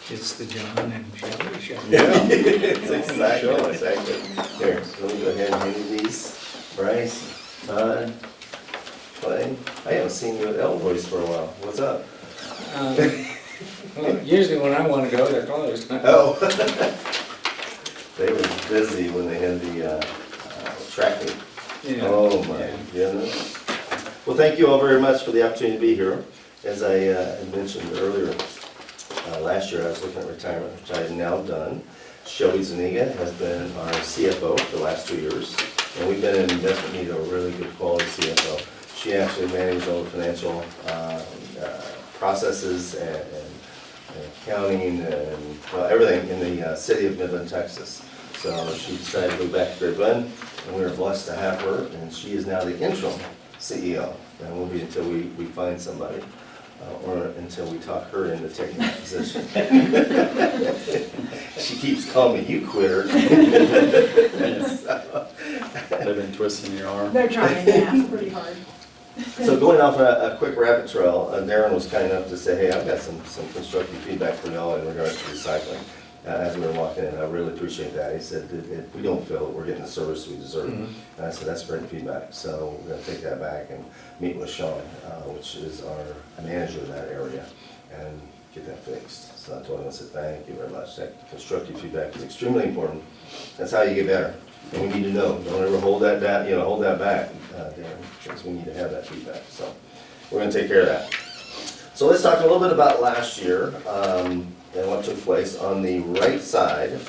It's the John and Shelley show. Yeah, it's exactly. Here, so let me go ahead and hand you these. Bryce, Todd, Clay. I haven't seen you at Elboys for a while. What's up? Well, usually when I want to go, they're closed. Oh. They were busy when they had the track meet. Yeah. Oh my goodness. Well, thank you all very much for the opportunity to be here. As I had mentioned earlier, last year I was looking at retirement, which I have now done. Shelby Zuniga has been our CFO for the last 2 years, and we've been in desperate need of a really good quality CFO. She actually managed all the financial processes and accounting and well, everything in the city of Midland, Texas. So she decided to go back to Great Bend, and we were blessed to have her, and she is now the interim CEO, and will be until we find somebody. Or until we talk her into taking that position. She keeps calling me, "You quitter." They've been twisting your arm. They're trying, yeah, pretty hard. So going off a quick rabbit trail, Darren was kind enough to say, "Hey, I've got some constructive feedback for y'all in regards to recycling." As we were walking in, I really appreciate that. He said, "If we don't feel it, we're getting the service we deserve." And I said, "That's great feedback." So we're going to take that back and meet with Sean, which is our manager of that area, and get that fixed. So I told him, I said, "Thank you very much. That constructive feedback is extremely important. That's how you get better. And we need to know. Don't ever hold that back, hold that back, Darren, because we need to have that feedback." So we're going to take care of that. So let's talk a little bit about last year. And what took place. On the right side,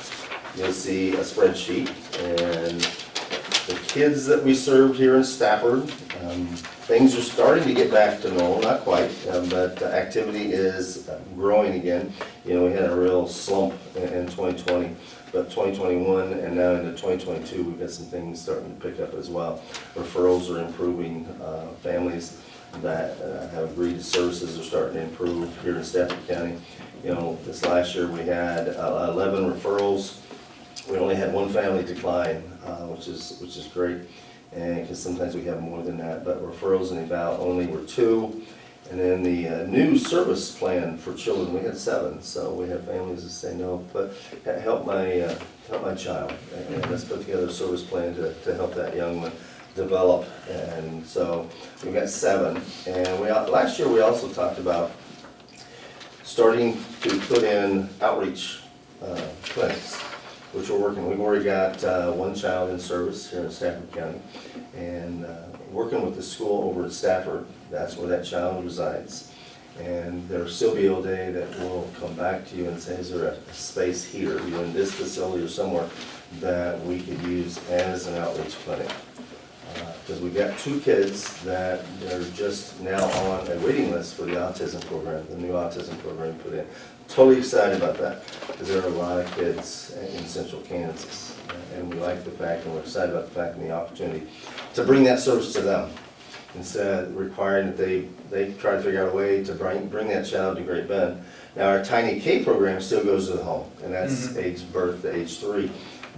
you'll see a spreadsheet, and the kids that we served here in Stafford, things are starting to get back to normal, not quite, but activity is growing again. We had a real slump in 2020, but 2021 and now into 2022, we've got some things starting to pick up as well. Referrals are improving, families that have agreed to services are starting to improve here in Stafford County. This last year we had 11 referrals. We only had one family decline, which is great, and because sometimes we have more than that. But referrals and eval only were 2, and then the new service plan for children we had 7. So we have families that say no, but help my child, and let's put together a service plan to help that young one develop. And so we got 7, and last year we also talked about starting to put in outreach clinics, which we're working. We've already got 1 child in service here in Stafford County, and working with the school over at Stafford. That's where that child resides. And there'll still be a day that will come back to you and say, "Is there a space here, in this facility or somewhere, that we could use as an outreach clinic?" Because we've got 2 kids that are just now on a waiting list for the Autism Program, the new Autism Program put in. Totally excited about that, because there are a lot of kids in central Kansas. And we like the fact, and we're excited about the fact and the opportunity to bring that service to them. Instead of requiring that they try to figure out a way to bring that child to Great Bend. Now our Tiny K program still goes to the home, and that's age birth to age 3.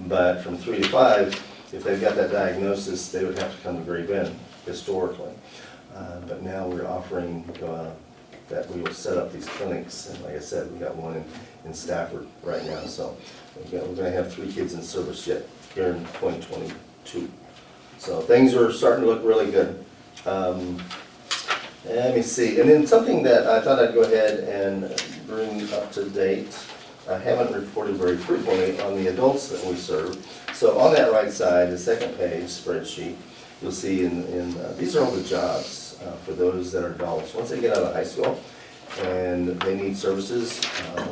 But from 3 to 5, if they've got that diagnosis, they would have to come to Great Bend historically. But now we're offering that we will set up these clinics, and like I said, we got one in Stafford right now. So we're going to have 3 kids in service yet here in 2022. So things are starting to look really good. Let me see, and then something that I thought I'd go ahead and bring up to date. I haven't reported very frequently on the adults that we serve. So on that right side, the second page spreadsheet, you'll see these are all the jobs for those that are adults. Once they get out of high school and they need services,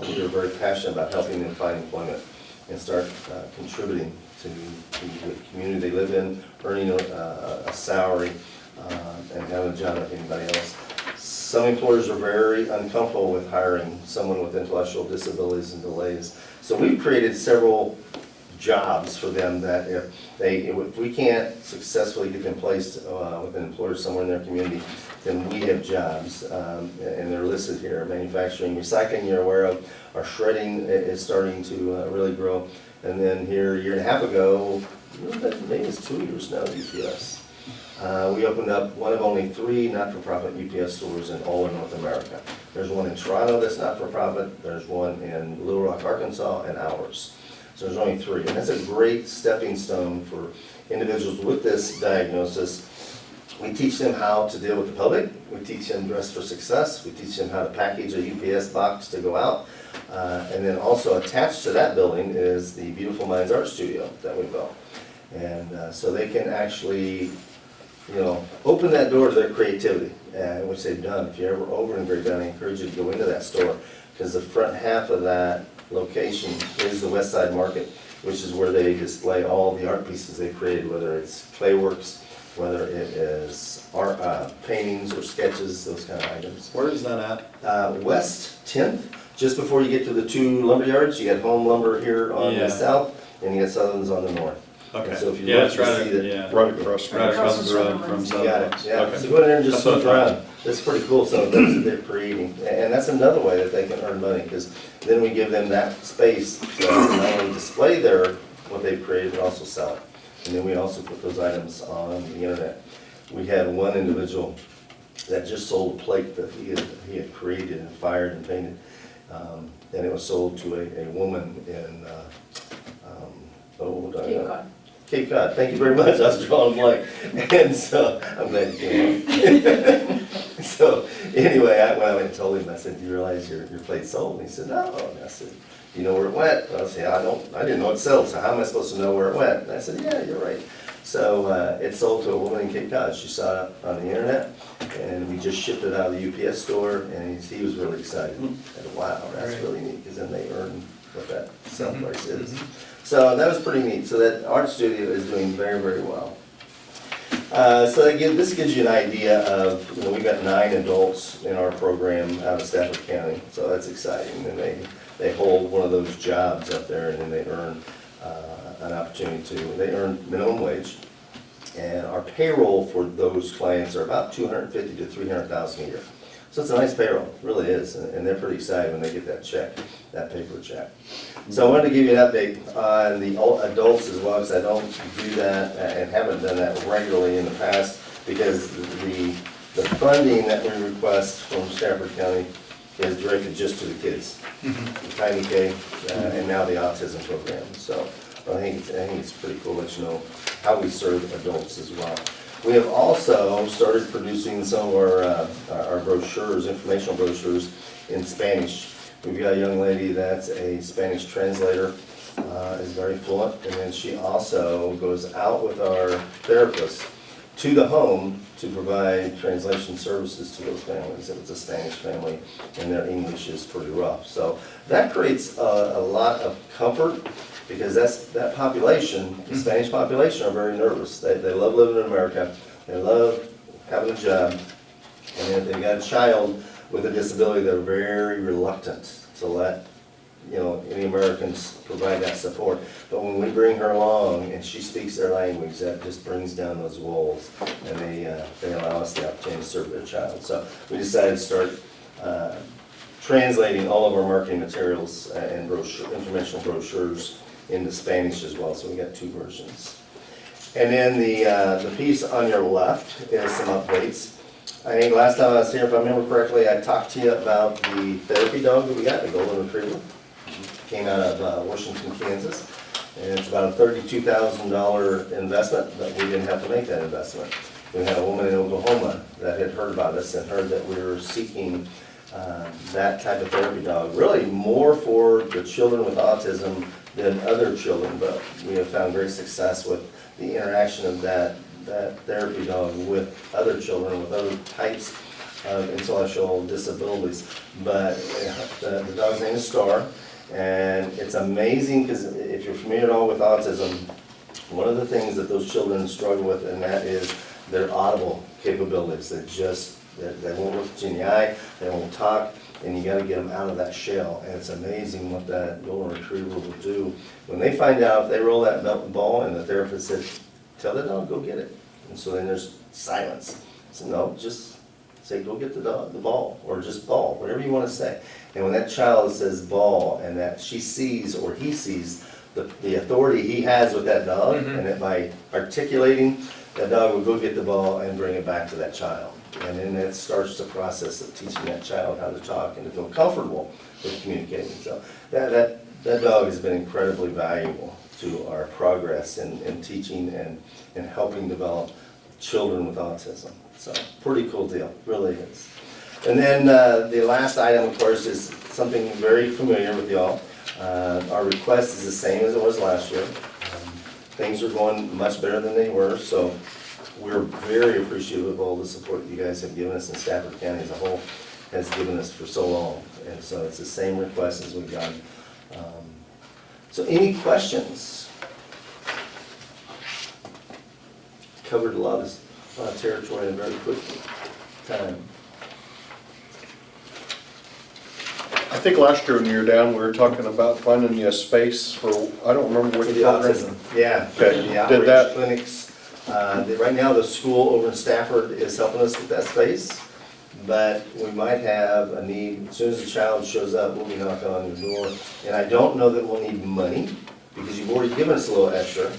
we are very passionate about helping them find employment and start contributing to the community they live in, earning a salary, and having a job like anybody else. Some employers are very uncomfortable with hiring someone with intellectual disabilities and delays. So we've created several jobs for them that if we can't successfully get them placed with an employer somewhere in their community, then we have jobs, and they're listed here. Manufacturing, recycling, you're aware of. Our shredding is starting to really grow. And then here, a year and a half ago, maybe it's 2 years now, UPS. We opened up one of only 3 not-for-profit UPS stores in all of North America. There's one in Toronto that's not-for-profit, there's one in Little Rock, Arkansas, and ours. So there's only 3, and that's a great stepping stone for individuals with this diagnosis. We teach them how to deal with the public, we teach them Dress for Success, we teach them how to package a UPS box to go out, and then also attached to that building is the Beautiful Minds Art Studio that we built. And so they can actually, you know, open that door to their creativity, which they've done. If you're ever over in Great Bend, I encourage you to go into that store, because the front half of that location is the West Side Market, which is where they display all the art pieces they've created, whether it's clay works, whether it is art, paintings or sketches, those kind of items. Where is that at? West 10th, just before you get to the 2 lumber yards, you got Home Lumber here on Yeah. the south, and you got Southerns on the north. Okay. And so if you Yeah, look, it's you right, see that. yeah. Right across. Right across the road from You South. got it, yeah. Okay. So go in there and just That's look what I around. That's pretty cool, some of those that they're creating. And that's another way that they can earn money, because then we give them that space to not only display what they've created, but also sell it. And then we also put those items on the internet. We had one individual that just sold a plate that he had created and fired and painted. And it was sold to a woman in, Cape Cod. Cape Cod, thank you very much, I was drawing a blank. And so, I'm glad you came. So, anyway, when I went and told him, I said, do you realize your plate's sold? And he said, no. And I said, you know where it went? And I said, I didn't know it sold, so how am I supposed to know where it went? And I said, yeah, you're right. So, it sold to a woman in Cape Cod. She saw it on the internet, and we just shipped it out of the UPS store, and he was really excited. I said, wow, that's Right. really neat, because then they earn what that sell price is. So that was pretty neat. So that art studio is doing very, very well. So this gives you an idea of, you know, we've got 9 adults in our program out of Stafford County, so that's exciting. And they hold one of those jobs up there, and then they earn an opportunity they earn minimum wage. And our payroll for those clients are about $250,000 to $300,000 a year. So it's a nice payroll, it really is, and they're pretty excited when they get that check, that paper check. So I wanted to give you an update on the adults as well, because I don't do that and haven't done that regularly in the past, because the funding that we request from Stafford County is directed just to the kids, the Tiny K, and now the Autism Program. So I think it's pretty cool that you know how we serve adults as well. We have also started producing some of our brochures, informational brochures in Spanish. We've got a young lady that's a Spanish translator, is very fluent, and then she also goes out with our therapists to the home to provide translation services to those families. If it's a Spanish family and their English is pretty rough. So that creates a lot of comfort, because that population, the Spanish population, are very nervous. They love living in America, they love having a job, and if they've got a child with a disability, they're very reluctant to let, you know, any Americans provide that support. But when we bring her along and she speaks their language, that just brings down those walls, and they allow us the opportunity to serve their child. So we decided to start translating all of our marketing materials and informational brochures into Spanish as well, so we got 2 versions. And then the piece on your left is some updates. I think last time I was here, if I remember correctly, I talked to you about the therapy dog that we got, the Golden Retriever. Came out of Washington, Kansas. And it's about a $32,000 investment, but we didn't have to make that investment. We had a woman in Oklahoma that had heard about us and heard that we were seeking that type of therapy dog, really more for the children with autism than other children, but we have found great success with the interaction of that therapy dog with other children with other types of intellectual disabilities. But the dog's name is Star, and it's amazing, because if you're familiar at all with autism, one of the things that those children struggle with, and that is their audible capabilities. They won't look you in the eye, they won't talk, and you got to get them out of that shell. And it's amazing what that Golden Retriever will do. When they find out, if they roll that ball, and the therapist says, tell the dog, go get it. And so then there's silence. So no, just say, go get the ball, or just ball, whatever you want to say. And when that child says ball, and that she sees or he sees the authority he has with that dog, and that by articulating that dog will go get the ball and bring it back to that child. And then that starts the process of teaching that child how to talk and to feel comfortable with communicating. So that dog has been incredibly valuable to our progress in teaching and helping develop children with autism. So pretty cool deal, really is. And then the last item, of course, is something very familiar with y'all. Our request is the same as it was last year. Things are going much better than they were, so we're very appreciative of all the support that you guys have given us, and Stafford County as a whole has given us for so long. And so it's the same request as we've done. So any questions? Covered a lot of territory in a very quick time. I think last year when you were down, we were talking about finding you a space for, I don't remember what For you the called it. autism, yeah. Okay, The did outreach that- clinics. Right now, the school over in Stafford is helping us with that space, but we might have a need, as soon as the child shows up, we'll be knocking on your door. And I don't know that we'll need money, because you've already given us a little extra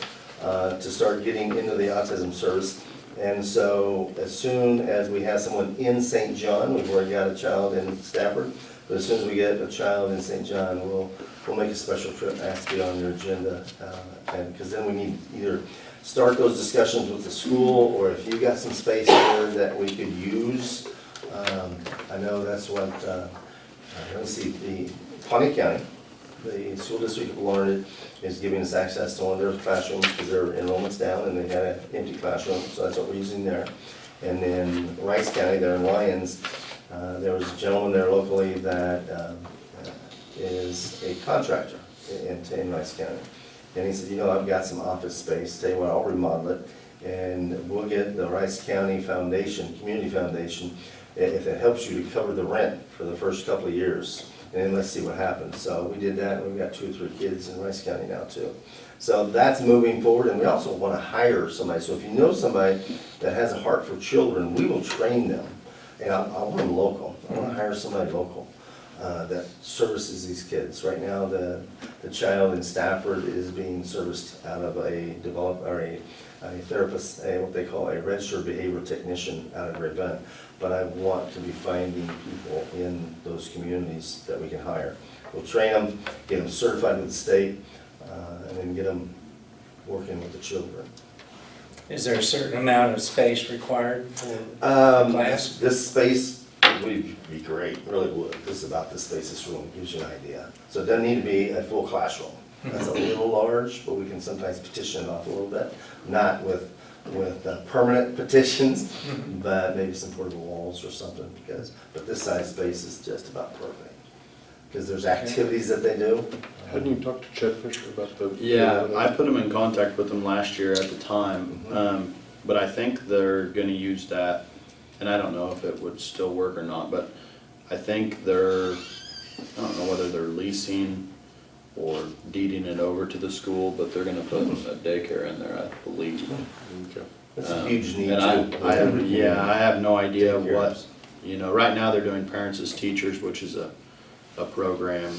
to start getting into the autism service. And so as soon as we have someone in St. John, we've already got a child in Stafford, but as soon as we get a child in St. John, we'll make a special trip and ask to be on your agenda. And because then we need either start those discussions with the school, or if you got some space here that we could use. I know that's what, let me see, the Pawnee County, the school district of Larned is giving us access to one of their classrooms because their enrollment's down and they got an empty classroom, so that's what we're using there. And then Rice County, they're in Lyons, there was a gentleman there locally that is a contractor in Rice County. And he said, you know, I've got some office space, tell you what, I'll remodel it, and we'll get the Rice County Foundation, Community Foundation, if it helps you to cover the rent for the first couple of years. And then let's see what happens. So we did that, and we've got 2 or 3 kids in Rice County now too. So that's moving forward, and we also want to hire somebody. So if you know somebody that has a heart for children, we will train them. And I want them local. I want to hire somebody local that services these kids. Right now, the child in Stafford is being serviced out of a therapist, what they call a registered behavioral technician out of Great Bend. But I want to be finding people in those communities that we can hire. We'll train them, get them certified with the state, and then get them working with the children. Is there a certain amount of space required for class? This space would be great, really would. This is about the space this room, gives you an idea. So it doesn't need to be a full classroom. That's a little large, but we can sometimes petition it off a little bit. Not with permanent petitions, but maybe some portable walls or something, but this size space is just about perfect. Because there's activities that they do. Hadn't you talked to Chad Fisher about the? Yeah, I put him in contact with them last year at the time, but I think they're gonna use that, and I don't know if it would still work or not, but I think I don't know whether they're leasing or deeding it over to the school, but they're gonna put a daycare in there, I believe. Okay. That's a huge need And too. I have no idea Daycares. what, right now they're doing Parents as Teachers, which is a program,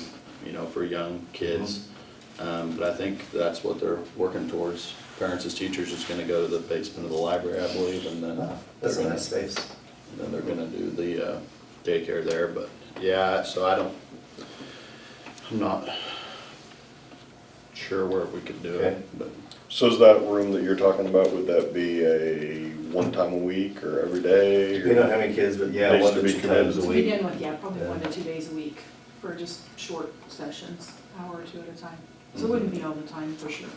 for young kids. But I think that's what they're working towards. Parents as Teachers is gonna go to the basement of the library, I believe, and then That's a nice space. and then they're gonna do the daycare there, but yeah, so I'm not sure where we could do Okay. it, but So is that room that you're talking about, would that be a one time a week or every day? We don't have any kids, but yeah, Needs 1 to to be 2 committed. times a To week. begin with, yeah, probably Yeah. 1 to 2 days a week for just short sessions, hour or 2 at a time. So it wouldn't be all the time, for sure.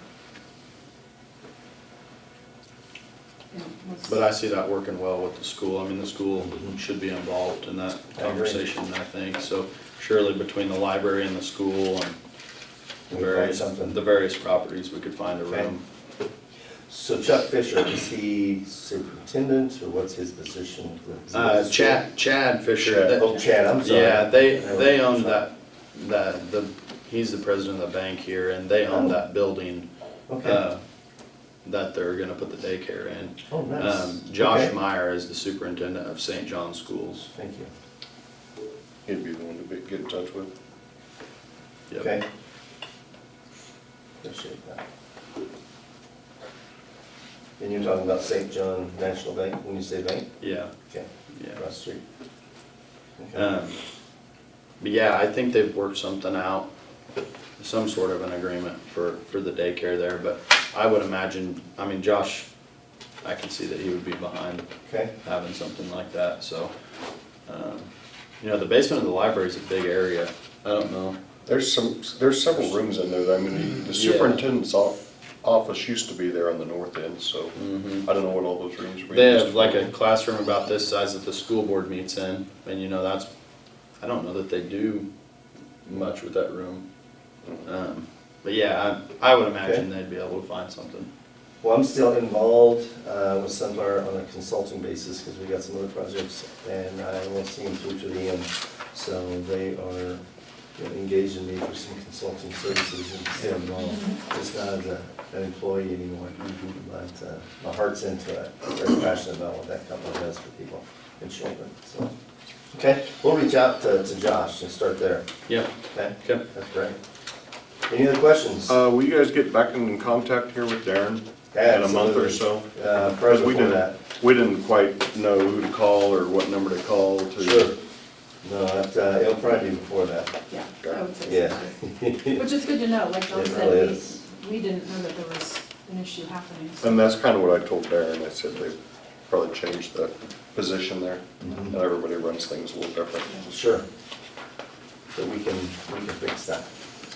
And what's- But I see that working well with the school. I mean, the school should be involved in that I agree. conversation, I think. So surely between the library and the school and We find something. the various properties, we could find a Okay. room. So Chuck Fisher, is he superintendent, or what's his position? Is he with the Chad Fisher. Chad. that- school? Oh, Chad, I'm sorry. Yeah, they own he's the president of the bank here, and they own that building Okay. that they're gonna put the daycare in. Oh, nice. Josh Okay. Meyer is the superintendent of St. John Schools. Thank you. He'd be the one to get in touch with. Yep. Okay. Appreciate that. And you're talking about St. John National Bank when you say bank? Yeah, Okay, yeah. across the street. Okay. But yeah, I think they've worked something out, some sort of an agreement for the daycare there, but I would imagine, I mean, Josh, I can see that he would be behind Okay. having something like that, so. You know, the basement of the library is a big area, I don't know. There's several rooms in there. I mean, the superintendent's office used to be there on the north end, so I don't know what all those rooms were. They have like a classroom about this size that the school board meets in, and you know, that's, I don't know that they do much with that room. But yeah, I would imagine they'd be able to find something. Well, I'm still involved with Sunflower on a consulting basis because we got some other projects, and I want to see them through to the end. So they are engaged in me for some consulting services and still involved, just not as an employee anymore. But my heart's into it. I'm very passionate about what that company does for people and children. So, okay, we'll reach out to Josh and start there. Yep. Okay, Okay. that's great. Any other questions? Will you guys get back in contact here with Darren in a month or so? Probably we before didn't, that. we didn't quite know who to call or what number to call to. Sure. No, it'll probably be before that. Yeah, I would say Yeah. so too. Which is good to know, like John It said, really is. we didn't know that there was an issue happening. so- And that's kind of what I told Darren. I said they probably changed the position there, and everybody runs things a little different. Sure. So we can fix that.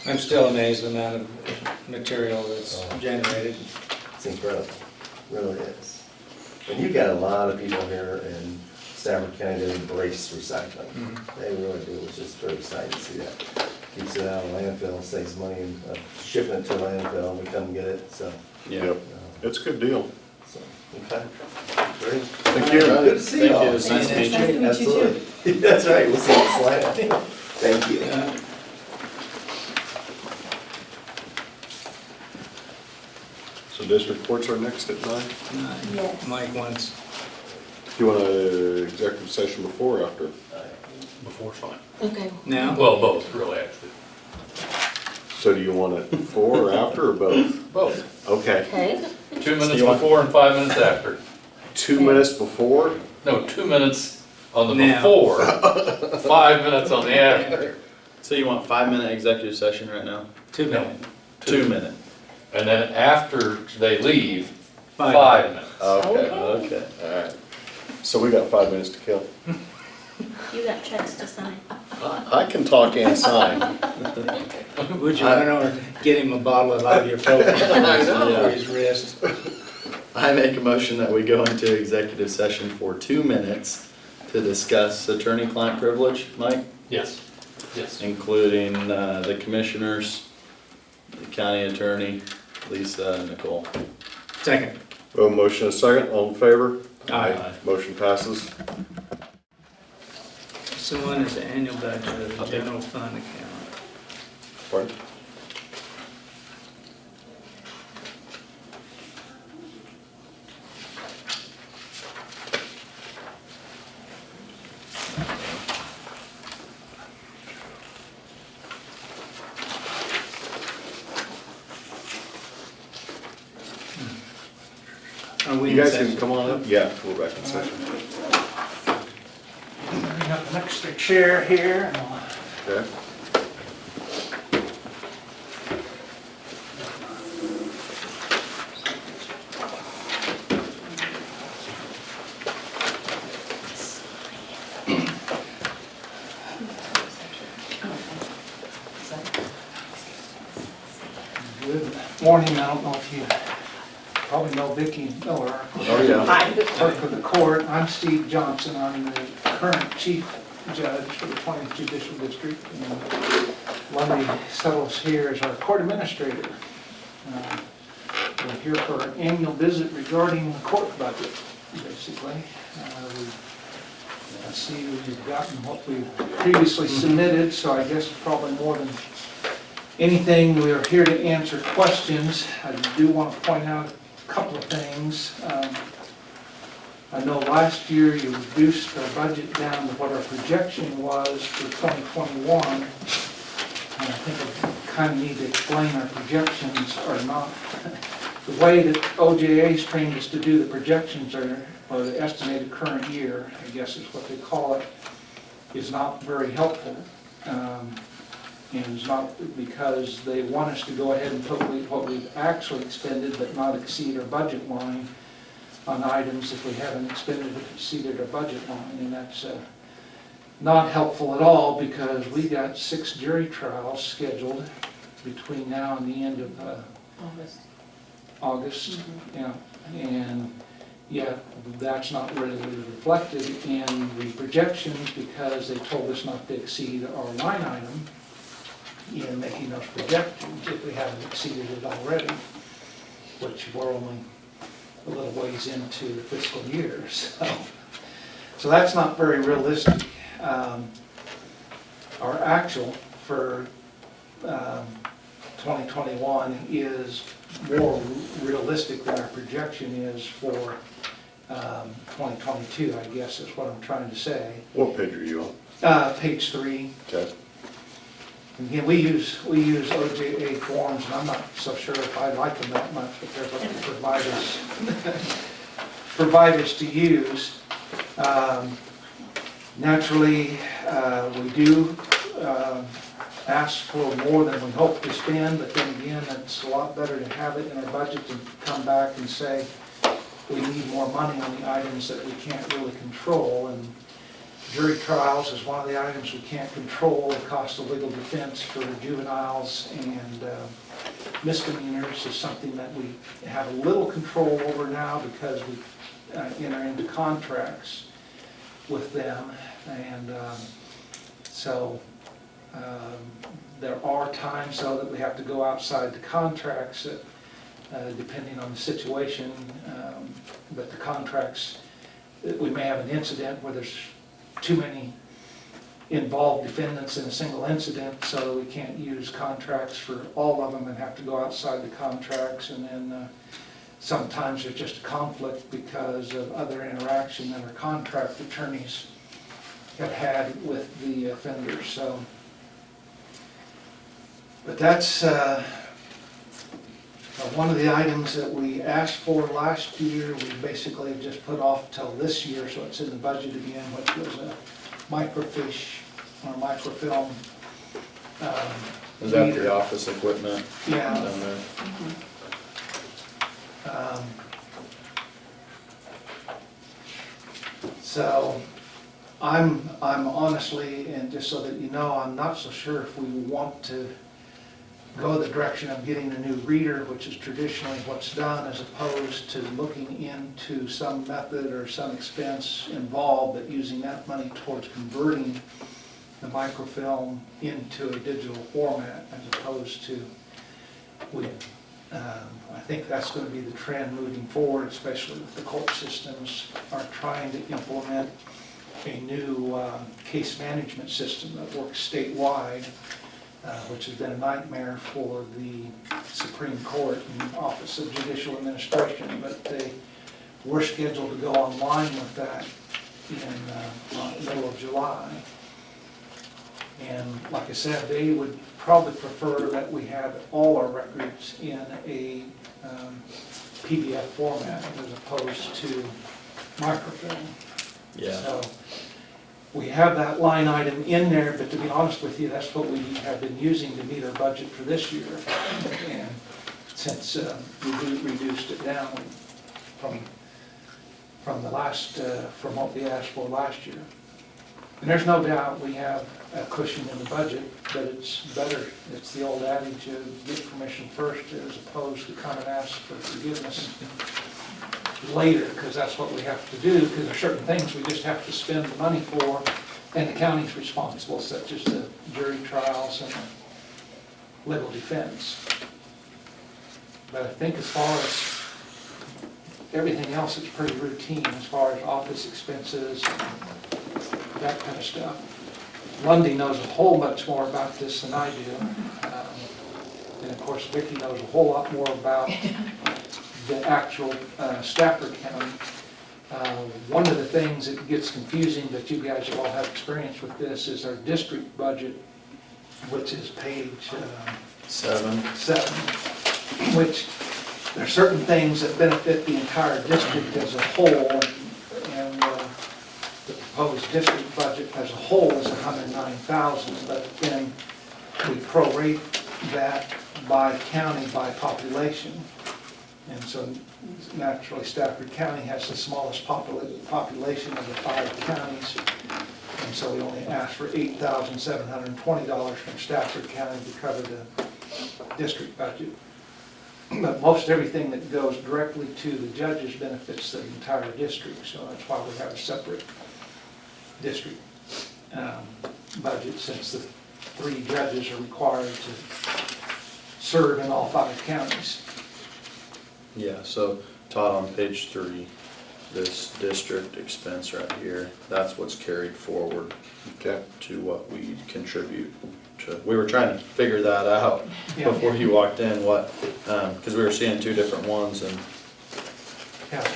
I'm still amazed at the amount of material that's generated. It's incredible, really is. And you've got a lot of people here in Stafford County that embrace recycling. They really do. It's just very exciting to see that. Keeps it out of landfill, saves money in shipping it to landfill, we come get it, so. Yeah. Yep, it's a good deal. So, okay. Great. Thank you. Good to see you Thank all. you. It's nice to meet you. Nice to meet you too. Absolutely. That's right, we'll see you slide. Thank you. So district courts are next at 9? Yes. Mike wants, Do you want an executive session before or after? Before's fine. Okay. now? Well, both, really, actually. So do you want it before or after or both? Both. Okay, Okay. 2 minutes you want- before and 5 minutes after. 2 minutes before? No, 2 minutes on the Now. before, 5 minutes on the after. So you want 5-minute executive session right now? 2 No, minutes. 2 minute. And then after they leave, 5 5 minutes. Okay, Okay. all right. So we got 5 minutes to kill. You got checks to sign. I can talk and sign. Would you run over and get him a bottle of ibuprofen know. for his wrist? I make a motion that we go into executive session for 2 minutes to discuss attorney-client privilege, Mike, Yes, yes. including the commissioners, the county attorney, Lisa, and Nicole. Second. We have a motion and a second, all in favor? Aye. Motion passes. So one is the annual budget of the general fund account. Pardon? Are we You in guys can session? come on up? Yeah, we're back in session. Bring up an extra chair here. and I'll- Okay. Good morning, I don't know if you probably know Vicki Miller, Oh, yeah. clerk of the court. I'm Steve Johnson, I'm the current chief judge for the 20th Judicial District. And Lundy Settles here as our court administrator. We're here for an annual visit regarding the court budget, basically. I see we've gotten what we've previously submitted, so I guess probably more than anything, we are here to answer questions. I do want to point out a couple of things. I know last year you reduced our budget down to what our projection was for 2021. And I think I kind of need to explain our projections are not The way that OJA's trained us to do the projections or the estimated current year, I guess is what they call it, is not very helpful. And it's not because they want us to go ahead and put what we've actually expended but not exceed our budget line on items if we haven't expended or exceeded our budget line. And that's not helpful at all because we got 6 jury trials scheduled between now and the end of August. Yeah, and yet that's not really reflected in the projections because they told us not to exceed our line item in making those projections if we haven't exceeded it already, which we're only a little ways into the fiscal year. So that's not very realistic. Our actual for 2021 is more realistic than our projection is for 2022, I guess is what I'm trying to say. What page are you on? Page 3. Okay. Again, we use OJA forms, and I'm not so sure if I like them that much, but they're what they provide us to use. Naturally, we do ask for more than we hope to spend, but then again, it's a lot better to have it in our budget than come back and say we need more money on the items that we can't really control. And jury trials is one of the items we can't control. The cost of legal defense for juveniles and misdemeanors is something that we have a little control over now because we enter into contracts with them. And so there are times though that we have to go outside the contracts that, depending on the situation, but the contracts, we may have an incident where there's too many involved defendants in a single incident, so we can't use contracts for all of them and have to go outside the contracts. And then sometimes there's just a conflict because of other interaction that our contract attorneys have had with the offenders. So, but that's one of the items that we asked for last year. We basically have just put off till this year, so it's in the budget again, which was a microfiche or microfilm. Is that meter. the office equipment Yeah. down there? So I'm honestly, and just so that you know, I'm not so sure if we want to go the direction of getting a new reader, which is traditionally what's done, as opposed to looking into some method or some expense involved, but using that money towards converting the microfilm into a digital format, as opposed to, I think that's going to be the trend moving forward, especially with the court systems are trying to implement a new case management system that works statewide, which has been a nightmare for the Supreme Court and Office of Judicial Administration, but they were scheduled to go online with that in the middle of July. And like I said, they would probably prefer that we have all our records in a PDF format as opposed to microfilm. Yeah. So we have that line item in there, but to be honest with you, that's what we have been using to meet our budget for this year. And since we reduced it down from the last, from what we asked for last year. And there's no doubt we have a cushion in the budget, but it's better, it's the old adage of get permission first as opposed to come and ask for forgiveness later, because that's what we have to do, because there are certain things we just have to spend the money for, and the county's responsible, such as the jury trials and legal defense. But I think as far as everything else, it's pretty routine as far as office expenses, that kind of stuff. Lundy knows a whole much more about this than I do. And of course, Vicki knows a whole lot more about the actual Stafford County. One of the things that gets confusing, but you guys will all have experience with this, is our district budget, which is page 7. 7, which there are certain things that benefit the entire district as a whole, and the proposed district budget as a whole is $109,000, but then we prorate that by county, by population. And so naturally Stafford County has the smallest population of the 5 counties. And so we only asked for $8,720 from Stafford County to cover the district budget. But most everything that goes directly to the judges benefits the entire district, so that's why we have a separate district budget, since the 3 judges are required to serve in all 5 counties. Yeah, so Todd, on page 3, this district expense right here, that's what's carried forward to what we contribute to. We were trying to figure that out Yeah. before you walked in, because we were seeing 2 different ones, and Yeah.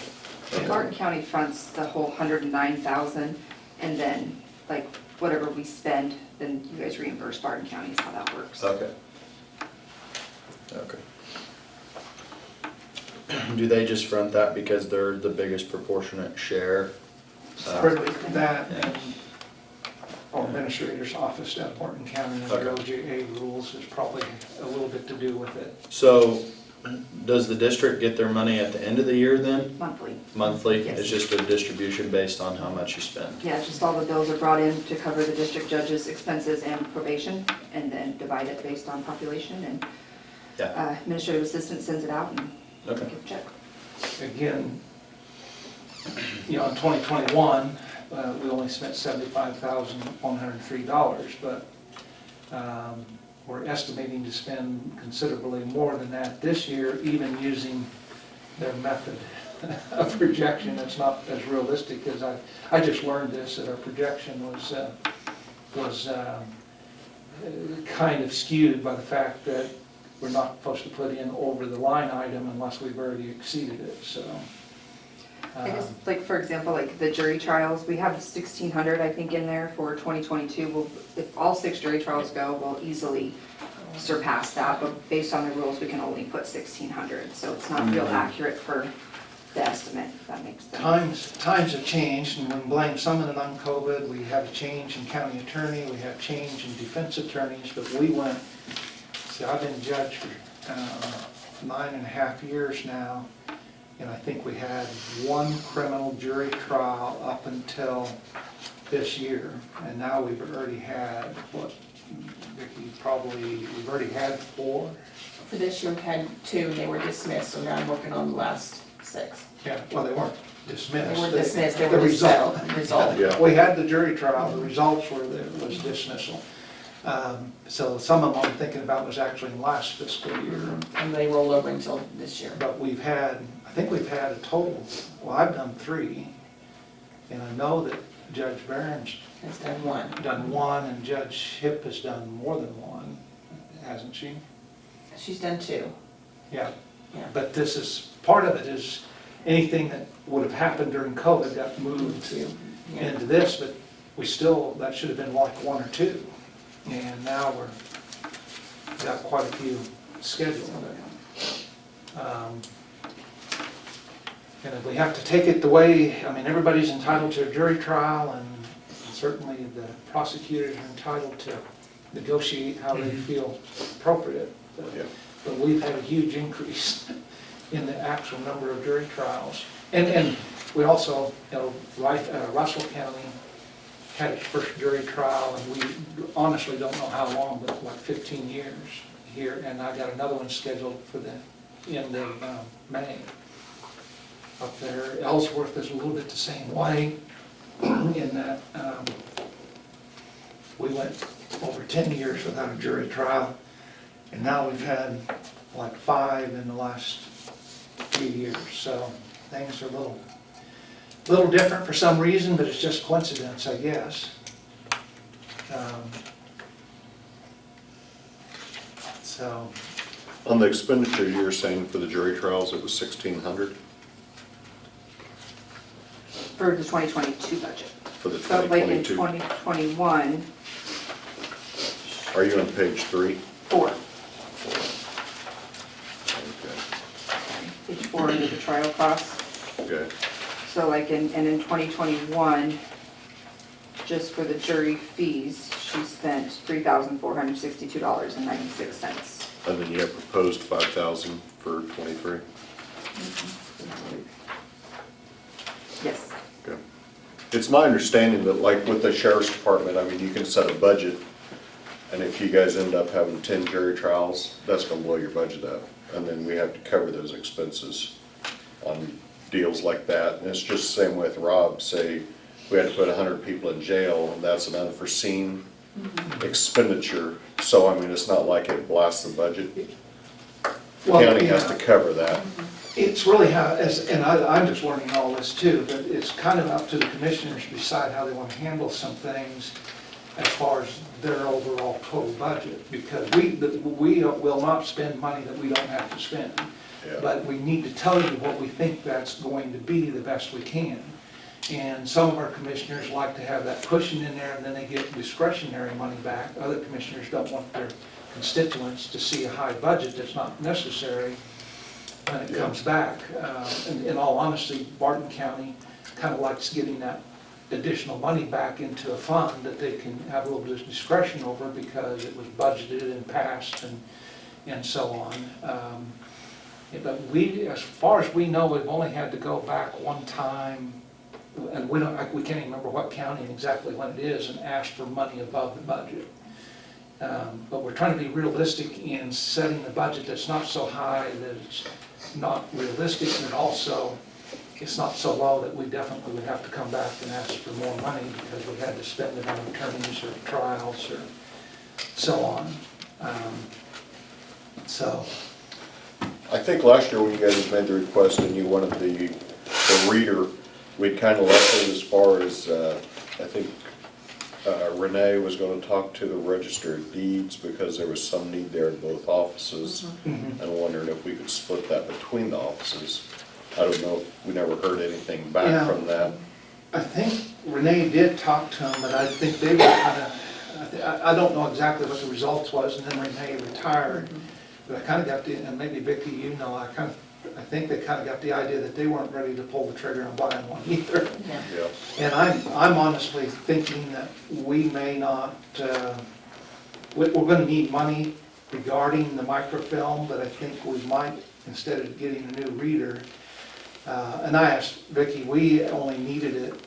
Martin County fronts the whole 109,000, and then, like, whatever we spend, then you guys reimburse Barton County is how that works. okay. Do they just front that because they're the biggest proportionate share? That and our administrator's office down in Morton County under OJA rules is probably a little bit to do with it. So, does the district get their money at the end of the year then? Monthly. Monthly? Yes. It's just a distribution based on how much you spend? Yeah, just all the bills are brought in to cover the district judge's expenses and probation, and then divide it based on population, and Yeah. administrative assistant sends it out and Okay. give a check. Again, in 2021, we only spent $75,103, but we're estimating to spend considerably more than that this year, even using their method of projection. It's not as realistic as I just learned this, that our projection was kind of skewed by the fact that we're not supposed to put in over the line item unless we've already exceeded it, so. I guess, like, for example, like the jury trials, we have 1,600, I think, in there for 2022. If all 6 jury trials go, we'll easily surpass that, but based on the rules, we can only put 1,600, so it's not real accurate for the estimate, if that makes sense. Times have changed, and we blame some of it on COVID. We have a change in county attorney, we have change in defense attorneys, but we went, see, I've been judge for 9.5 years now, and I think we had 1 criminal jury trial up until this year, and now we've already had, what, Vicki, we've already had 4? For this year, we had 2, and they were dismissed, so now I'm working on the last 6. Yeah, well, they weren't dismissed. They were dismissed, they The were result. resolved. Yeah. We had the jury trial, the results were there was dismissal. So some of them I'm thinking about was actually in last fiscal year. And they roll over until this year. But I think we've had a total, well, I've done 3, and I know that Judge Barron's Has done 1. done 1, and Judge Hip has done more than 1, hasn't she? She's done 2. Yeah. Yeah. But this is, part of it is anything that would have happened during COVID got moved into this, but that should have been like 1 or 2. And now got quite a few scheduled. And if we have to take it the way, everybody's entitled to a jury trial, and certainly the prosecutors are entitled to negotiate how they feel appropriate. But we've had a huge increase in the actual number of jury trials. And we also, Russell County had its first jury trial, and we honestly don't know how long, but like 15 years here, and I got another one scheduled for the end of May up there. Ellsworth is a little bit the same way in that we went over 10 years without a jury trial, and now we've had like 5 in the last few years, so things are a little different for some reason, but it's just coincidence, I guess. So, On the expenditure, you were saying for the jury trials, it was 1,600 For the 2022 budget. for the But like in 2022? 2021, Are you on page 3? 4. Okay. according to the trial costs. Okay. So like in 2021, just for the jury fees, she spent $3,462.96. And then you have proposed 5,000 for 23? Yes. Okay. It's my understanding that like with the sheriff's department, I mean, you can set a budget, and if you guys end up having 10 jury trials, that's gonna blow your budget up. And then we have to cover those expenses on deals like that. And it's just the same with Rob, say, we had to put 100 people in jail, and that's an unforeseen expenditure. So, I mean, it's not like it blasts the budget. The Well, county has yeah. to cover that. It's really how, and I'm just learning all this too, but it's kind of up to the commissioners to decide how they want to handle some things as far as their overall total budget, because we will not spend money that we don't have to spend. Yeah. But we need to tell you what we think that's going to be the best we can. And some of our commissioners like to have that cushion in there and then they get discretionary money back. Other commissioners don't want their constituents to see a high budget that's not necessary when it comes back. In all honesty, Barton County kind of likes getting that additional money back into a fund that they can have a little bit of discretion over because it was budgeted and passed and so on. But as far as we know, we've only had to go back one time, and we can't even remember what county and exactly when it is, and ask for money above the budget. But we're trying to be realistic in setting the budget that's not so high that it's not realistic, and also it's not so low that we definitely would have to come back and ask for more money because we had to spend it on attorneys or trials or so on. So. I think last year when you guys made the request and you wanted the reader, we'd kind of left it as far as, I think Renee was going to talk to the Register of Deeds because there was some need there in both offices. Mhm. And wondering if we could split that between the offices. I don't know, we never heard anything back Yeah. from that. I think Renee did talk to him, but I think they were kind of, I don't know exactly what the results was, and then Renee retired. But I kind of got the, and maybe Vicki, you know, I think they kind of got the idea that they weren't ready to pull the trigger on buying one either. Yeah. Yeah. And I'm honestly thinking that we may not, we're going to need money regarding the microfilm, but I think we might, instead of getting a new reader, and I asked Vicki, we only needed it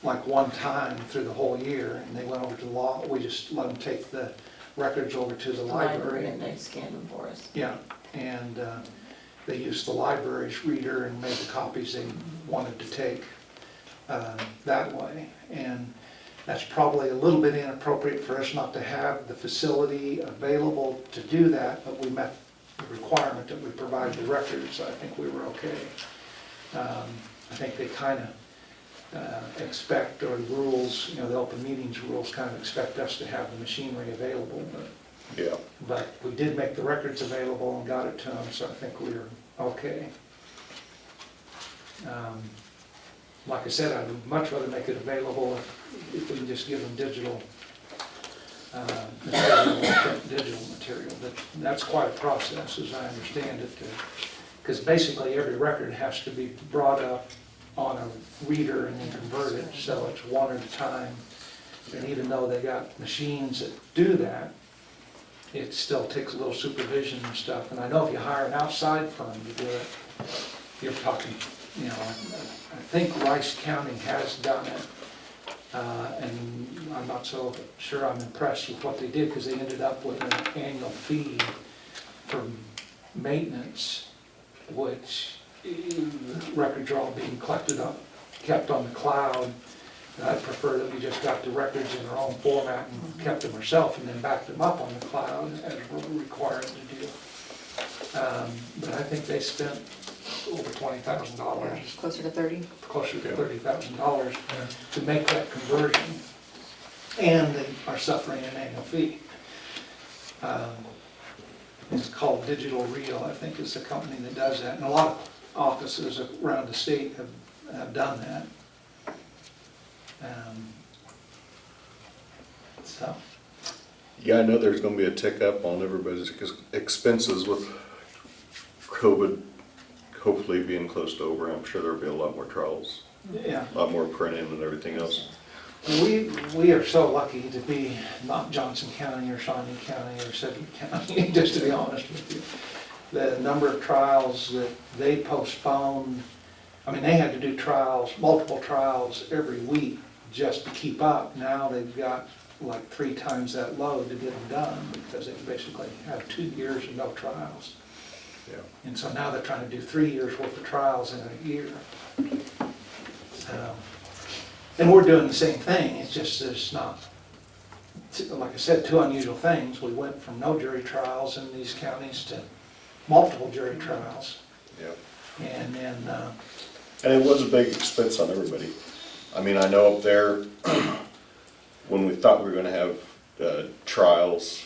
like one time through the whole year, and they went over to the law, we just let them take the records over to the library. And they scanned them for us. Yeah, and they used the library's reader and made the copies they wanted to take that way. And that's probably a little bit inappropriate for us not to have the facility available to do that, but we met the requirement that we provide the records, so I think we were okay. I think they kind of expect, or the rules, you know, the open meetings rules kind of expect us to have the machinery available, Yeah. but we did make the records available and got it to them, so I think we were okay. Like I said, I would much rather make it available if we can just give them digital material, but that's quite a process, as I understand it, because basically every record has to be brought up on a reader and then converted, so it's one at a time. And even though they got machines that do that, it still takes a little supervision and stuff. And I know if you hire an outside firm to do it, you're talking, you know, I think Rice County has done it. And I'm not so sure I'm impressed with what they did, because they ended up with an annual fee for maintenance, which records are all being kept on the cloud. And I'd prefer that we just got the records in our own format and kept them ourselves and then backed them up on the cloud as we're required to do. But I think they spent over $20,000, Closer to 30. closer to $30,000 to make that conversion. And they are suffering an annual fee. It's called Digital Reel, I think is the company that does that. And a lot of offices around the state have done that. So. Yeah, I know there's gonna be a tick up on everybody's expenses with COVID hopefully being close to over, I'm sure there'll be a lot more trials, Yeah. a lot more printing and everything else. We are so lucky to be not Johnson County or Shawnee County or Sedgwick County, just to be honest with you. The number of trials that they postponed, I mean, they had to do trials, multiple trials every week just to keep up. Now they've got like 3 times that load to get them done because they basically have 2 years of no trials. Yeah. And so now they're trying to do 3 years worth of trials in a year. And we're doing the same thing, it's just there's not, like I said, 2 unusual things. We went from no jury trials in these counties to multiple jury trials. Yeah. And then, And it was a big expense on everybody. I mean, I know up there, when we thought we were gonna have trials,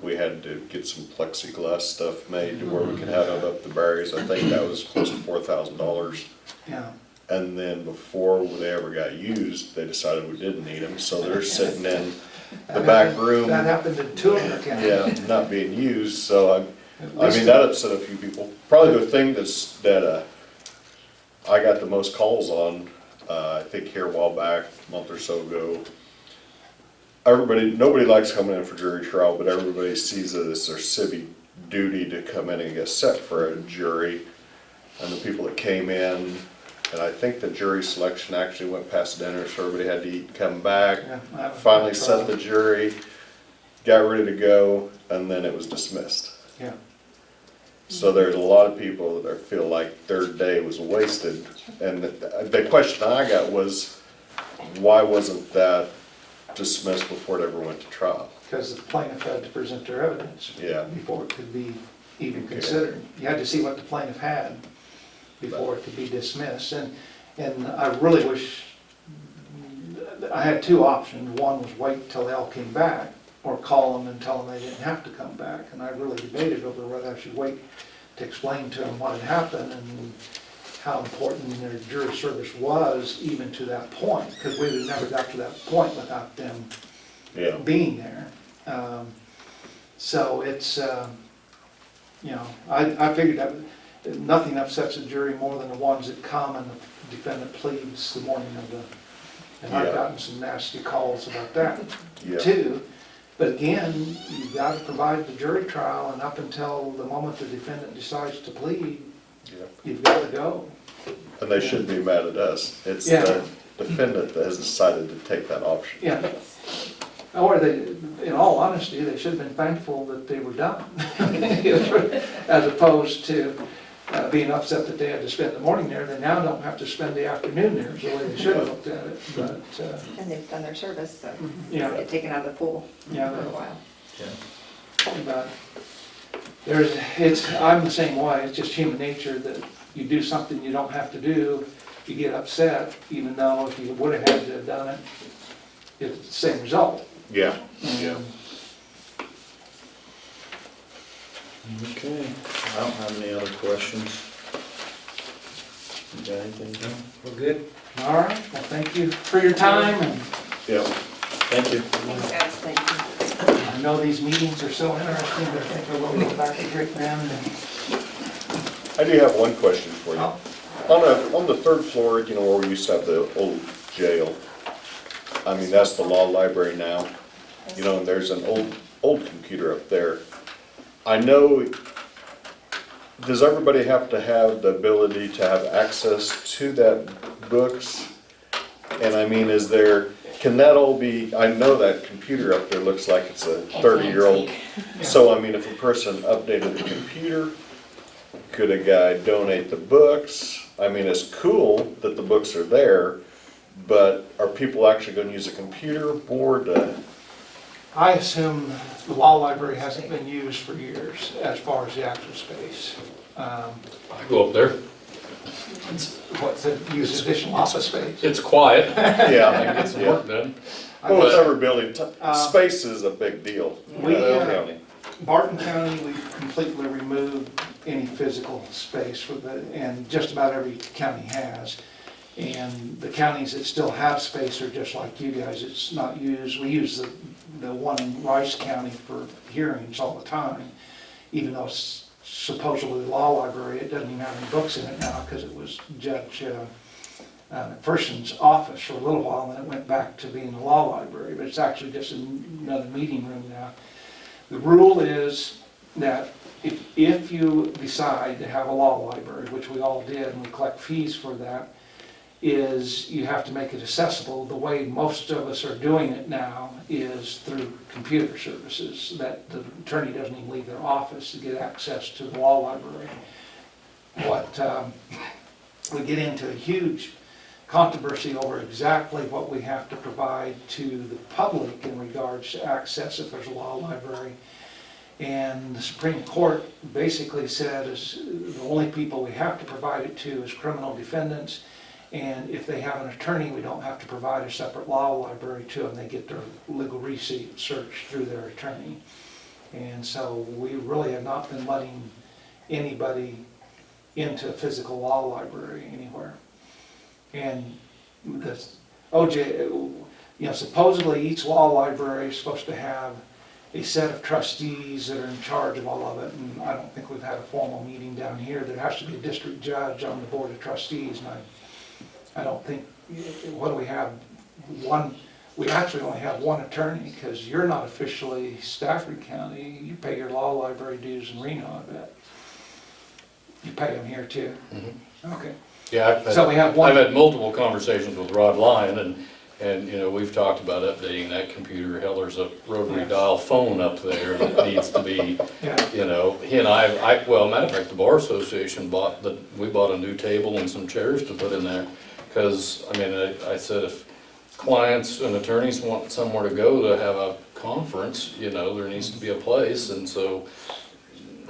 we had to get some plexiglass stuff made to where we could have up the barriers. I think that was close to $4,000. yeah, And then before they ever got used, they decided we didn't need them, so they're sitting in the back room. that happened in 2 of our counties. Yeah, not being used, so I mean, that upset a few people. Probably the thing that I got the most calls on, I think here a while back, a month or so ago. Nobody likes coming in for jury trial, but everybody sees it as their civic duty to come in and get set for a jury. And the people that came in, and I think the jury selection actually went past dinner, so everybody had to eat and come back. Yeah, I have a Finally trial. set the jury, got ready to go, and then it was dismissed. Yeah, So there's a lot of people that feel like their day was wasted. And the question I got was, why wasn't that dismissed before it ever went to trial? because the plaintiff had to present their evidence. Yeah. Before it could be even Okay. considered. You had to see what the plaintiff had before it could be dismissed. And I really wish, I had 2 options. One was wait till they all came back, or call them and tell them they didn't have to come back. And I really debated over whether I should wait to explain to them what had happened and how important their jury service was even to that point, because we would have never got to that point without them Yeah. being there. So it's, you know, I figured that nothing upsets a jury more than the ones that come and the defendant pleads the morning of the, and I've Yeah. gotten some nasty calls about that Yeah. too. But again, you've got to provide the jury trial, and up until the moment the defendant decides to plead, Yeah. you've got to go. And they shouldn't be mad at us. It's Yeah. the defendant that has decided to take that option. Yeah. Or they, in all honesty, they should have been thankful that they were done, as opposed to being upset that they had to spend the morning there. They now don't have to spend the afternoon there, is the way they should have looked at it, but, And they've done their service, so yeah, get taken out of the pool yeah, for a while. but I'm the same way. It's just human nature that you do something you don't have to do, you get upset, even though if you would have had to have done it, it's the same result. Yeah. Yeah. Okay, I don't have any other questions. You got anything? We're good. All right, well, thank you for your time, and Yeah. Thank you. Thanks, guys, thank you. I know these meetings are so interesting, but I think I will go back to Rick then. I do have one question for you. Oh. On the 3rd floor, you know, where we used to have the old jail, I mean, that's the law library now, you know, and there's an old computer up there. I know, does everybody have to have the ability to have access to that books? And I mean, can that all be, I know that computer up there looks like it's a 30-year-old. So I mean, if a person updated the computer, could a guy donate the books? I mean, it's cool that the books are there, but are people actually gonna use a computer more to? I assume the law library hasn't been used for years as far as the actual space. I go up there, What's it, use additional office space? it's quiet, I Yeah, can get some yeah. work done. Well, with every building, space is a big deal. We, County. Barton County, we've completely removed any physical space for and just about every county has. And the counties that still have space are just like you guys, it's not used. We use the one in Rice County for hearings all the time, even though supposedly the law library, it doesn't even have any books in it now because it was Judge McPherson's office for a little while, and then it went back to being the law library, but it's actually just another meeting room now. The rule is that if you decide to have a law library, which we all did, and we collect fees for that, is you have to make it accessible. The way most of us are doing it now is through computer services, that the attorney doesn't even leave their office to get access to the law library. We get into a huge controversy over exactly what we have to provide to the public in regards to access if there's a law library. And the Supreme Court basically said is the only people we have to provide it to is criminal defendants. And if they have an attorney, we don't have to provide a separate law library to them. They get their legal receipt searched through their attorney. And so we really have not been letting anybody into a physical law library anywhere. And the OJ, supposedly each law library is supposed to have a set of trustees that are in charge of all of it, and I don't think we've had a formal meeting down here. There has to be a district judge on the board of trustees, and I don't think, what do we have? We actually only have one attorney, because you're not officially Stafford County. You pay your law library dues in Reno, I bet. You pay them here too? Mhm. Okay. Yeah, So we have one. I've had multiple conversations with Rod Lyon, and we've talked about updating that computer. Hell, there's a rotary dial phone up there that needs to be, Yeah. he and well, matter of fact, the Bar Association we bought a new table and some chairs to put in there. Because, I said if clients and attorneys want somewhere to go to have a conference, there needs to be a place. And so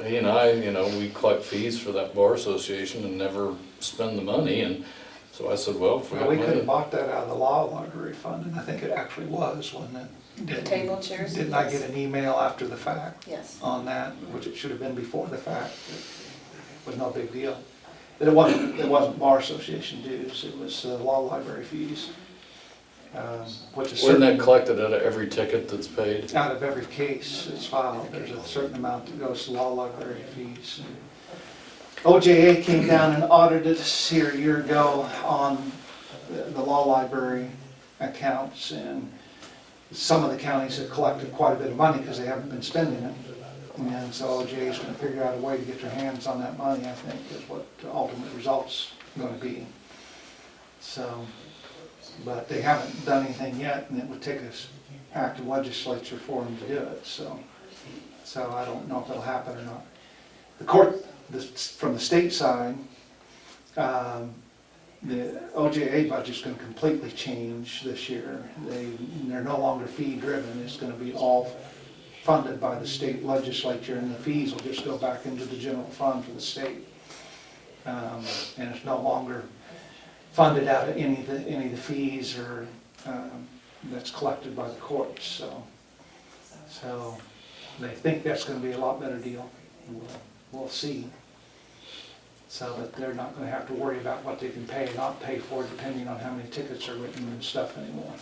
he and I, we collect fees for that Bar Association and never spend the money. And so I said, well, if we Well, we got could have money. bought that out of the law library fund, and I think it actually was, wasn't it? Table chairs? Didn't I get an email after the fact Yes. on that, which it should have been before the fact? It was no big deal. But it wasn't Bar Association dues, it was law library fees, which is Wasn't that certain, collected out of every ticket that's paid? out of every case that's filed, there's a certain amount that goes to law library fees. OJA came down and audited us here a year ago on the law library accounts, and some of the counties have collected quite a bit of money because they haven't been spending it. And so OJA is going to figure out a way to get their hands on that money, I think, is what the ultimate result's going to be. So, but they haven't done anything yet, and it would take an active legislature for them to do it. So I don't know if it'll happen or not. The court, from the state side, the OJA budget's going to completely change this year. They're no longer fee driven. It's going to be all funded by the state legislature, and the fees will just go back into the general fund for the state. And it's no longer funded out of any of the fees or that's collected by the courts. So they think that's going to be a lot better deal. We'll see. So that they're not going to have to worry about what they can pay and not pay for, depending on how many tickets are written and stuff anymore.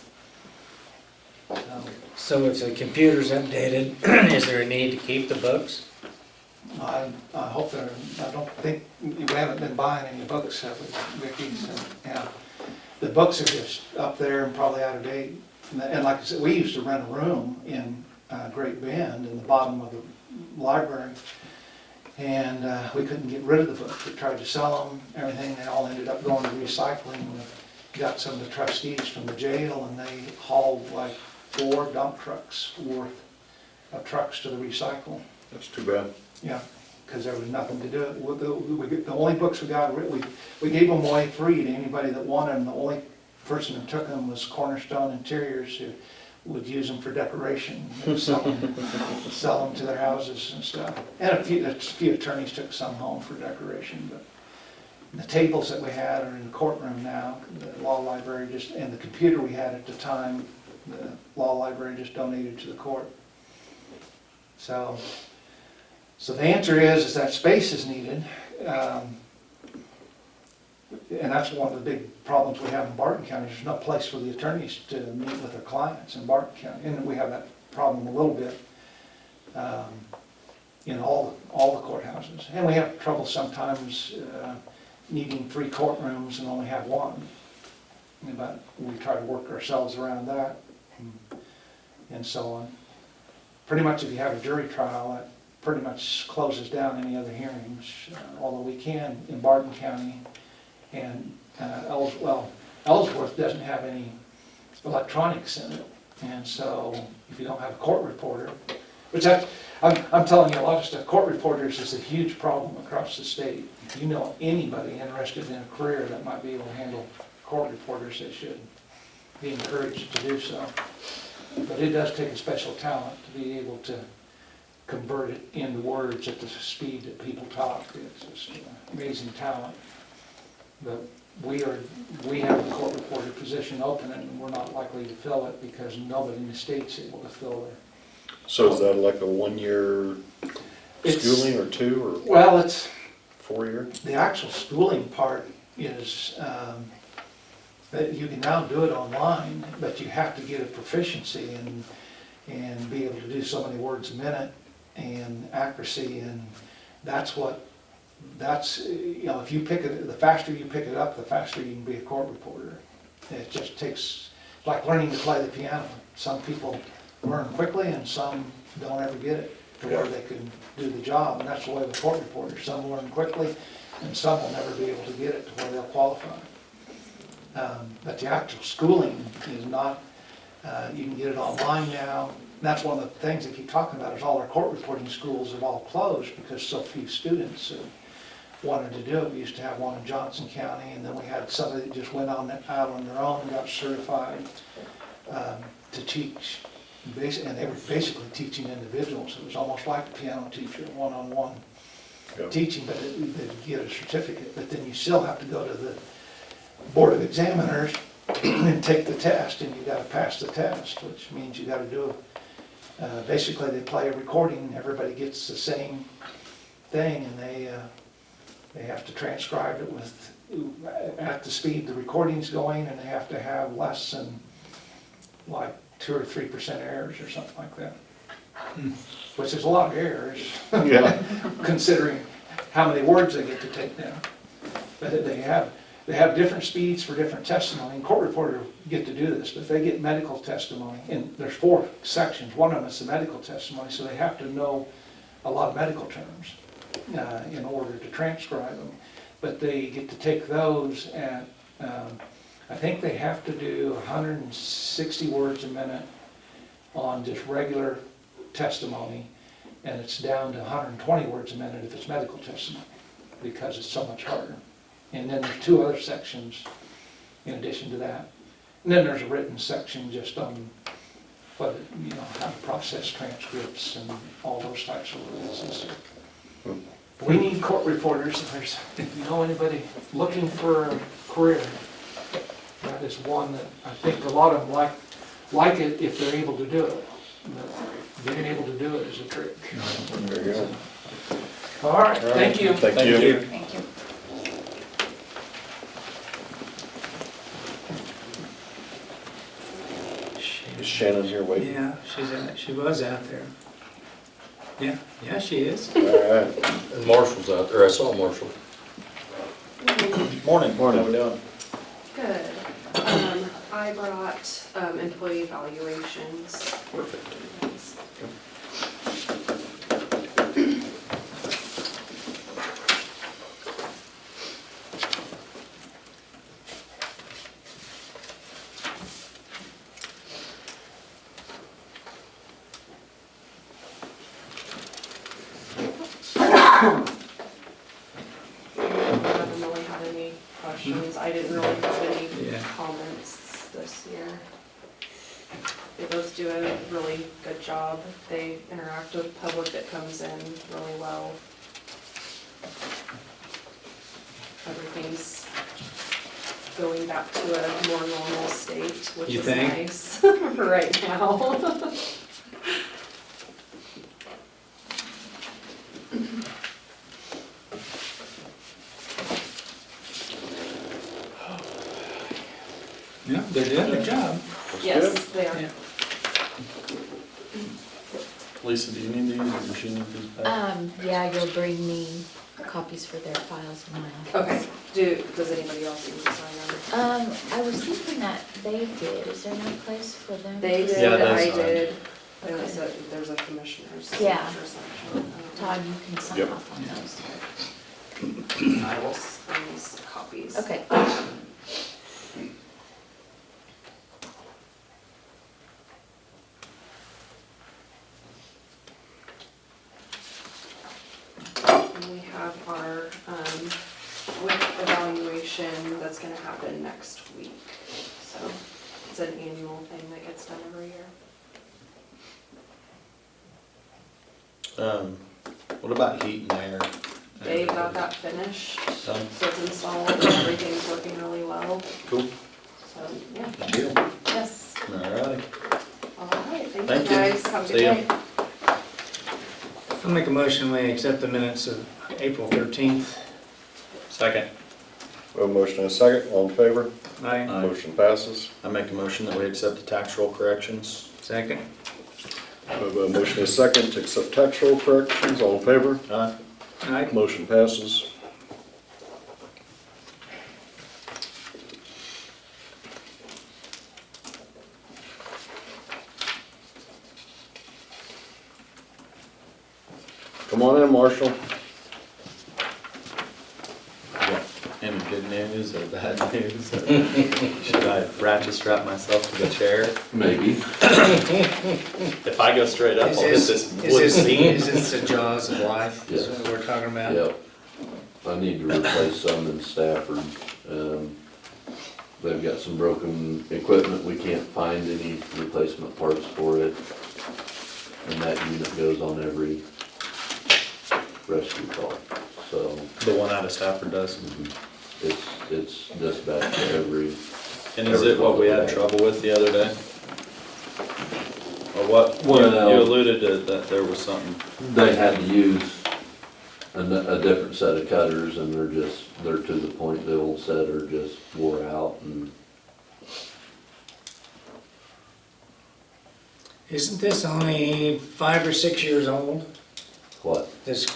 So if the computer's updated, is there a need to keep the books? I hope I don't think, we haven't been buying any books, have we, Vicki? So, yeah. The books are just up there and probably out of date. And like I said, we used to rent a room in Great Bend in the bottom of the library. And we couldn't get rid of the books. We tried to sell them, everything. They all ended up going to recycling. We got some of the trustees from the jail, and they hauled like 4 dump trucks worth of trucks to the recycle. That's too bad. Yeah, because there was nothing to do with the only books we got, we gave them away free to anybody that wanted them. The only person that took them was Cornerstone Interiors, who would use them for decoration. They would sell them to their houses and stuff. And a few attorneys took some home for decoration. But the tables that we had are in the courtroom now. The law library and the computer we had at the time, the law library just donated to the court. So the answer is that space is needed. And that's one of the big problems we have in Barton County. There's no place for the attorneys to meet with their clients in Barton County. And we have that problem a little bit in all the courthouses. And we have trouble sometimes needing 3 courtrooms and only have 1. But we try to work ourselves around that and so on. Pretty much if you have a jury trial, that pretty much closes down any other hearings, although we can in Barton County and Ellsworth doesn't have any electronics in it. And so if you don't have a court reporter, which I'm telling you a lot of stuff, court reporters is a huge problem across the state. If you know anybody interested in a career that might be able to handle court reporters, they should be encouraged to do so. But it does take a special talent to be able to convert it into words at the speed that people talk. It's just amazing talent. But we have the court reporter position open, and we're not likely to fill it because nobody in the state's able to fill it. So is that like a 1-year schooling or 2 or Well, it's 4-year? the actual schooling part is that you can now do it online, but you have to get a proficiency and be able to do so many words a minute and accuracy, and that's you know, if you pick it, the faster you pick it up, the faster you can be a court reporter. It just takes, like learning to play the piano. Some people learn quickly and some don't ever get it to where they can do the job, and that's the way with court reporters. Some learn quickly and some will never be able to get it to where they'll qualify. But the actual schooling is not, you can get it online now. And that's one of the things they keep talking about is all our court reporting schools have all closed because so few students wanted to do it. We used to have one in Johnson County, and then we had somebody that just went out on their own and got certified to teach. And they were basically teaching individuals. It was almost like a piano teacher, one-on-one teaching, but they get a certificate. But then you still have to go to the Board of Examiners and take the test, and you got to pass the test, which means you got to do basically they play a recording, everybody gets the same thing, and they have to transcribe it with at the speed the recording's going, and they have to have less than like 2 or 3% errors or something like that. Which is a lot of errors, Yeah. considering how many words they get to take down. But they have different speeds for different testimony, and court reporters get to do this, but if they get medical testimony, and there's 4 sections, one of them is the medical testimony, so they have to know a lot of medical terms in order to transcribe them. But they get to take those at, I think they have to do 160 words a minute on just regular testimony, and it's down to 120 words a minute if it's medical testimony, because it's so much harder. And then there's 2 other sections in addition to that. And then there's a written section just on what, you know, how to process transcripts and all those types of rules. We need court reporters. If you know anybody looking for a career, that is one that I think a lot of them like it if they're able to do it. But being able to do it is a trick. There you go. All right, thank you. Thank you. Thank you. Is Shannon here waiting? Yeah, she was out there. Yeah, she is. All right. And Marshall's out there, I saw Marshall. Morning. Morning. How we doing? Good. I brought employee evaluations. Perfect. I haven't really had any questions. I didn't really have any Yeah. comments this year. They both do a really good job. They interact with the public that comes in really well. Everything's going back to a more normal state, which You is think? nice right now. Yeah, they're doing their job. Yes, they are. Yeah. Lisa, do you need these, or does she need these back? Yeah, you'll bring me copies for their files in my office. Okay, does anybody else need to sign them? I was thinking that they did, is there no place for them? They to did, Yeah, sign? that's I fine. did, and Okay. it's there's a commissioner's Yeah. signature section. Todd, you can sign Yep. off on those. I will sign these copies. Okay. And we have our, WIC evaluation that's gonna happen next week. So it's an annual thing that gets done every year. What about heat and air? They got that finished, so Done. it's installed and everything's working really well. Cool. So, yeah, Good deal. yes. Alright. All right, thank Thank you you. guys. Have a good See ya. day. I'll make a motion, we accept the minutes of April 13th. Second. We have a motion and a second, all in favor? Aye. Aye. Motion passes. I make a motion that we accept the tax roll corrections. Second. We have a motion and a second to accept tax roll corrections, all in favor? Aye. Aye. Motion passes. Come on in, Marshall. Any good news or bad news? Or should I ratchet strap myself to the chair? Maybe. If I go straight up, I'll hit this wood seam. Is this the jaws of life, is Yes. what we're talking about? Yep. I need to replace some in Stafford. They've got some broken equipment. We can't find any replacement parts for it. And that unit goes on every rescue call. So The one out of Stafford does. it's dispatched to every, And is it what we had trouble with the other day? Or what, Well- you alluded to that there was something. they had to use a different set of cutters and they're to the point, the old set are just wore out and Isn't this only 5 or 6 years old, what, this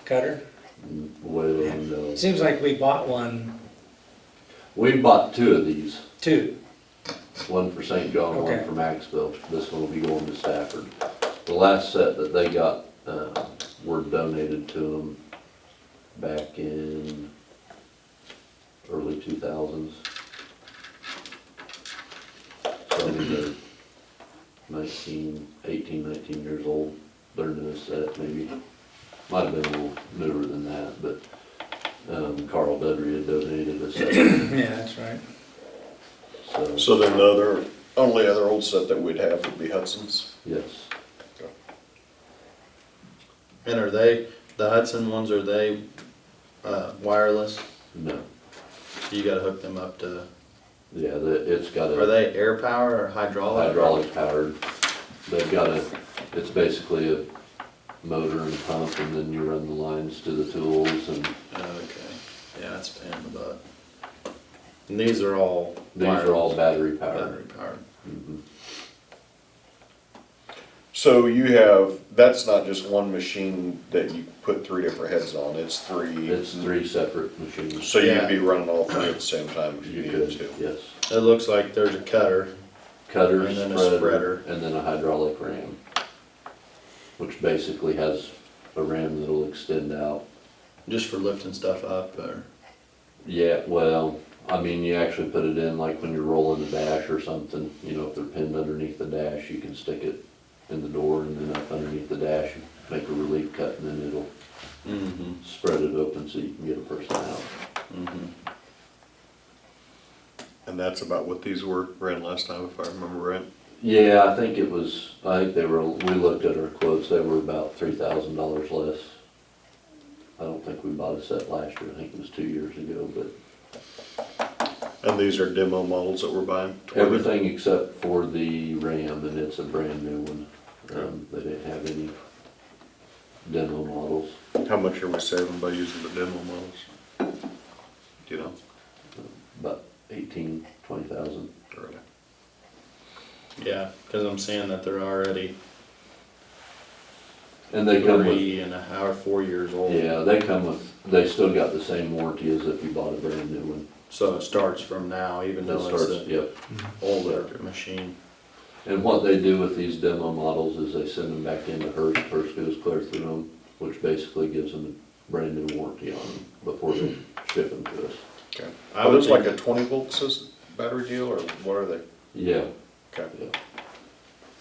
cutter? well, no. It seems like we bought one, We bought 2 of these. too. One for St. John, one Okay. for Maxville. This one will be going to Stafford. The last set that they got, were donated to them back in early 2000s. So I mean, they're 19 years old. Their newest set, maybe, might have been a little newer than that, but, Carl Dudry had donated a set, Yeah, that's right. so, So then the only other old set that we'd have would be Hudson's. yes. And are they, the Hudson ones, are they, wireless? No, So you gotta hook them up to, yeah, it's got are a they air power or hydraulic? hydraulic powered. They've got it's basically a motor and pump, and then you run the lines to the tools, and Okay, yeah, that's a pain in the butt. And these are all these are all wireless, battery powered. battery powered. Mhm. So you have, that's not just one machine that you put 3 different heads on, it's 3. It's 3 separate machines. So you'd Yeah. be running all 3 at the same time if you You needed could, to. yes. It looks like there's a cutter, Cutter, And then a spreader, spreader. and then a hydraulic ram, which basically has a ram that'll extend out. just for lifting stuff up, or, Yeah, well, I mean, you actually put it in like when you're rolling the dash or something, you know, if they're pinned underneath the dash, you can stick it in the door and then up underneath the dash, you make a relief cut, and then it'll spread it open so you can get a person out. And that's about what these ran last time, if I remember right. Yeah, I think they were, we looked at our quotes, they were about $3,000 less. I don't think we bought a set last year, I think it was 2 years ago, but And these are demo models that we're buying? everything except for the Ram, and it's a brand new one. They didn't have any demo models. How much are we saving by using the demo models? Do you know? About 18,000-20,000. Really? yeah, cause I'm seeing that they're already And they come with, 3.5 or 4 years old. yeah, they still got the same warranty as if you bought a brand new one. So it starts from now, even It though starts, it's an yep. older machine. And what they do with these demo models is they send them back into Hearst. Hearst goes clear through them, which basically gives them a brand new warranty on them before they ship them to us. Okay. I Are would those like think- a 20-volt battery deal, or what are they? Yeah, Okay. yeah.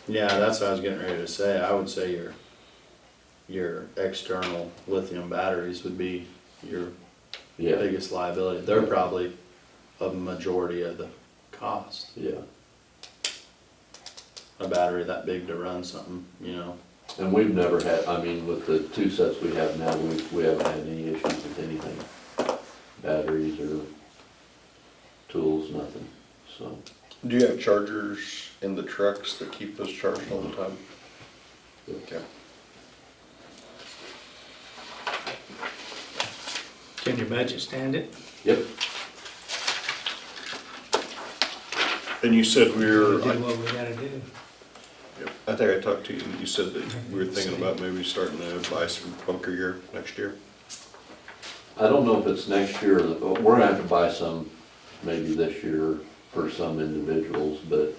Yeah, that's what I was getting ready to say. I would say your external lithium batteries would be your Yeah, biggest liability. They're probably a majority of the cost. yeah. A battery that big to run something, you know. And we've never had, I mean, with the two sets we have now, we haven't had any issues with anything. Batteries or tools, nothing, so. Do you have chargers in the trucks that keep those charged all the time? Okay. Can your budget stand it? Yep, And you said we Do were, what we gotta do. I think I talked to you, and you said that we were thinking about maybe starting to buy some bunker gear next year. I don't know if it's next year, but we're gonna have to buy some maybe this year for some individuals, but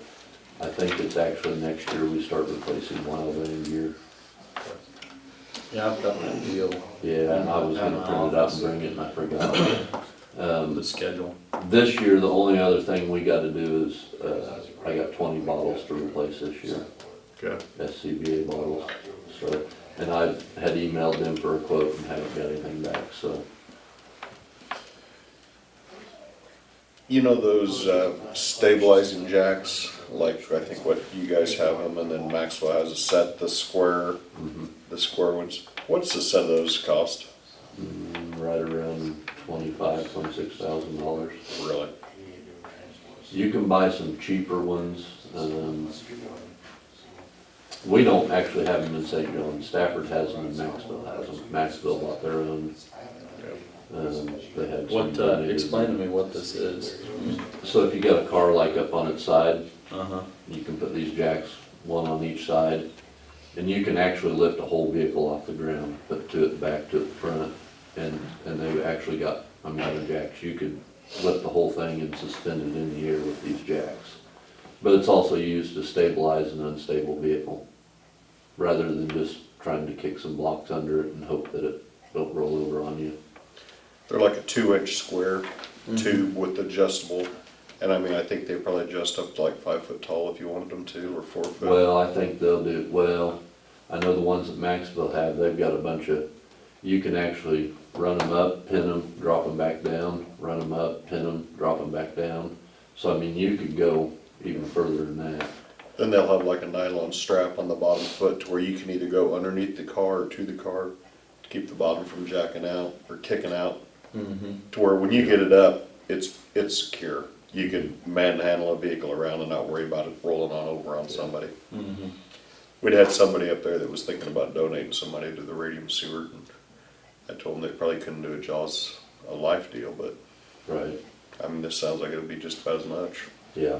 I think it's actually next year we start replacing wildland gear. Yeah, I've got that deal. Yeah, and I was gonna print it out and bring it and I forgot. The schedule. This year, the only other thing we gotta do is, I got 20 bottles to replace this year, Okay. SCBA bottles. So, and I had emailed them for a quote and haven't got anything back, so. You know those stabilizing jacks, like I think what you guys have them, and then Maxwell has a set, the square ones. What's the set of those cost? Right around $25,000-26,000. Really? You can buy some cheaper ones. We don't actually have them in St. John. Stafford has them and Maxville has them. Maxville bought their own. They had some What, donated. explain to me what this is. So if you got a car like up on its side, Uh-huh. you can put these jacks, one on each side, and you can actually lift a whole vehicle off the ground, put two at the back, two at the front, and they've actually got amount of jacks. You could lift the whole thing and suspend it in the air with these jacks. But it's also used to stabilize an unstable vehicle, rather than just trying to kick some blocks under it and hope that it don't roll over on you. They're like a 2-inch square tube with adjustable, and I mean, I think they probably adjust up to like 5 foot tall if you wanted them to, or 4 foot. Well, I think they'll do, well, I know the ones that Maxville have, they've got a bunch of, you can actually run them up, pin them, drop them back down, run them up, pin them, drop them back down. So I mean, you could go even further than that. Then they'll have like a nylon strap on the bottom foot to where you can either go underneath the car or to the car to keep the bottom from jacking out or kicking out. To where when you get it up, it's secure. You can manhandle a vehicle around and not worry about it rolling on over on somebody. We'd had somebody up there that was thinking about donating some money to the radium sewer, and I told them they probably couldn't do a Jaws a life deal, but Right, I mean, this sounds like it would be just about as much. yeah,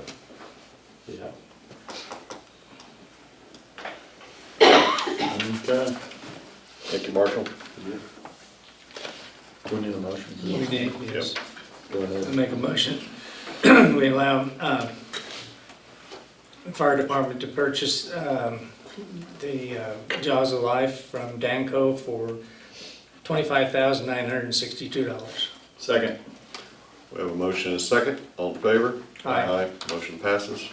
yeah. Okay. Thank you, Marshall. Do we need a motion? We did, yes. Go ahead. I make a motion. We allow the fire department to purchase the Jaws of Life from Danco for $25,962. Second. We have a motion and a second. All in favor? Aye. Motion passes.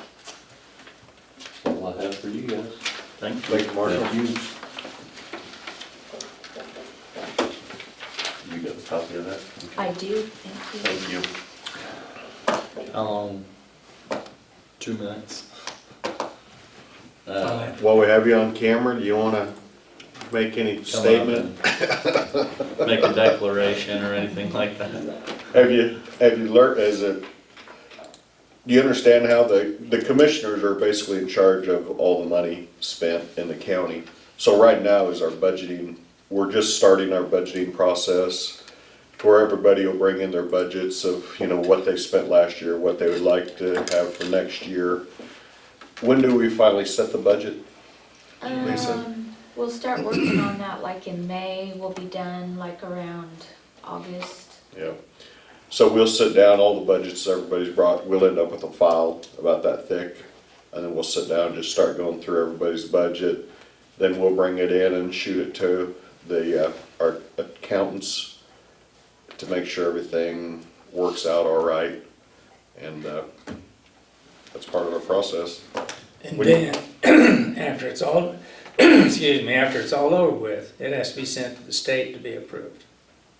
That's all I have for you guys. Thank you. Thank you, Marshall. Thank you. You got a copy of that? I do, thank you. Thank you. How long? 2 minutes. Fine. While we have you on camera, do you wanna make any statement? Make a declaration or anything like that. Have you learned, do you understand how the commissioners are basically in charge of all the money spent in the county? So right now is our budgeting, we're just starting our budgeting process to where everybody will bring in their budgets of, you know, what they spent last year, what they would like to have for next year. When do we finally set the budget, Lisa? We'll start working on that like in May, we'll be done like around August. Yeah. So we'll sit down, all the budgets everybody's brought, we'll end up with a file about that thick. And then we'll sit down and just start going through everybody's budget. Then we'll bring it in and shoot it to our accountants to make sure everything works out all right. And that's part of our process. And What do you- then, after it's all, excuse me, after it's all over with, it has to be sent to the state to be approved.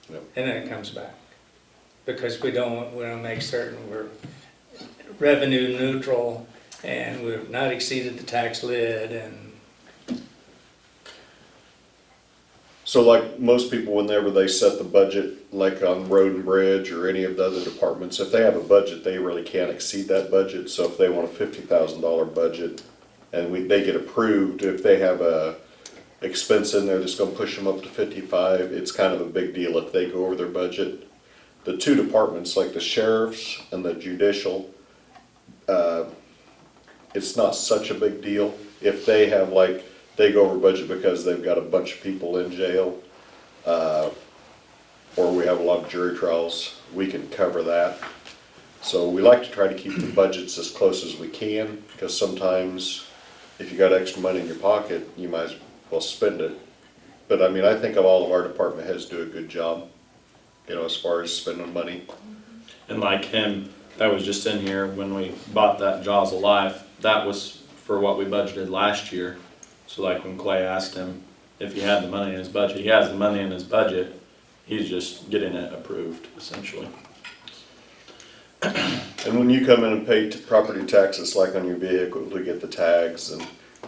Yep. And then it comes back. Because we don't make certain we're revenue neutral and we've not exceeded the tax lid and. So like most people, whenever they set the budget, like on road and bridge or any of the other departments, if they have a budget, they really can't exceed that budget. So if they want a $50,000 budget and they get approved, if they have a expense in there that's gonna push them up to 55, it's kind of a big deal if they go over their budget. The two departments, like the sheriff's and the judicial, it's not such a big deal. If they have they go over budget because they've got a bunch of people in jail, or we have a lot of jury trials, we can cover that. So we like to try to keep the budgets as close as we can, because sometimes if you got extra money in your pocket, you might as well spend it. But I mean, I think of all of our department heads do a good job, as far as spending money. And like him, that was just in here when we bought that Jaws of Life, that was for what we budgeted last year. So like when Clay asked him if he had the money in his budget, he has the money in his budget, he's just getting it approved, essentially. And when you come in and pay property taxes, like on your vehicle, we get the tags, and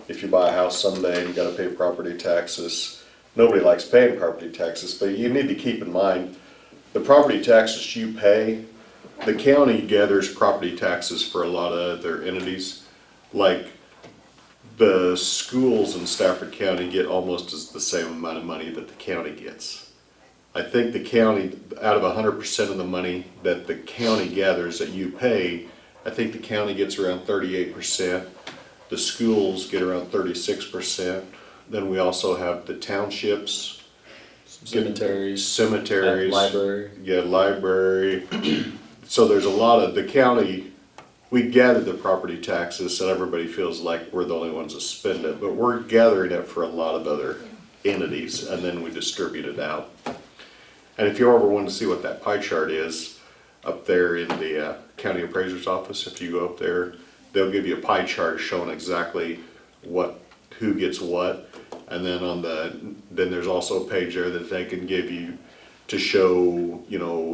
if you buy a house someday and you gotta pay property taxes, nobody likes paying property taxes, but you need to keep in mind, the property taxes you pay, the county gathers property taxes for a lot of other entities. Like the schools in Stafford County get almost the same amount of money that the county gets. I think the county, out of 100% of the money that the county gathers that you pay, I think the county gets around 38%. The schools get around 36%. Then we also have the townships. Cemeteries. Library. Library. Yeah, library. So there's a lot of, the county, we gather the property taxes and everybody feels like we're the only ones that spend it, but we're gathering it for a lot of other entities and then we distribute it out. And if you ever want to see what that pie chart is, up there in the county appraiser's office, if you go up there, they'll give you a pie chart showing exactly who gets what. And then then there's also a page there that they can give you to show,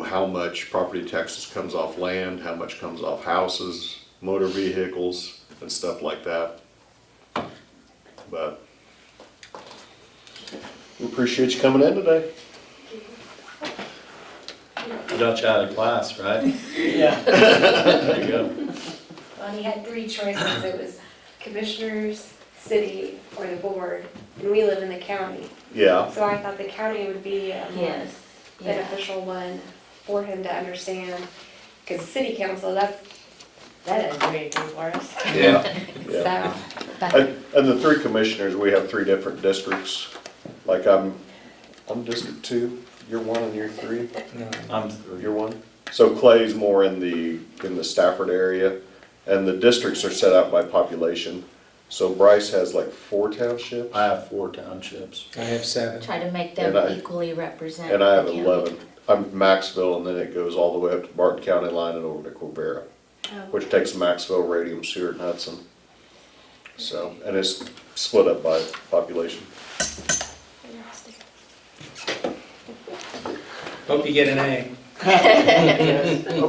how much property taxes comes off land, how much comes off houses, motor vehicles, and stuff like that. But we appreciate you coming in today. Got you out of class, right? Yeah. There you go. Well, he had three choices. It was commissioners, city, or the board, and we live in the county. Yeah. So I thought the county would be a more Yes. Yeah. beneficial one for him to understand, because city council, that doesn't do anything for us. Yeah. So, but And the three commissioners, we have three different districts. Like I'm District 2, you're 1 and you're 3. No. I'm 3. You're 1. So Clay's more in the Stafford area, and the districts are set out by population. So Bryce has like 4 townships, I have 4 townships. I have 7. try to make them And I- equally represent and I have the county. 11. I'm Maxville, and then it goes all the way up to Barton County line and over to Quivira, which takes Maxville, Radium, Seward, and Hudson. So, and it's split up by population. Hope you get an A.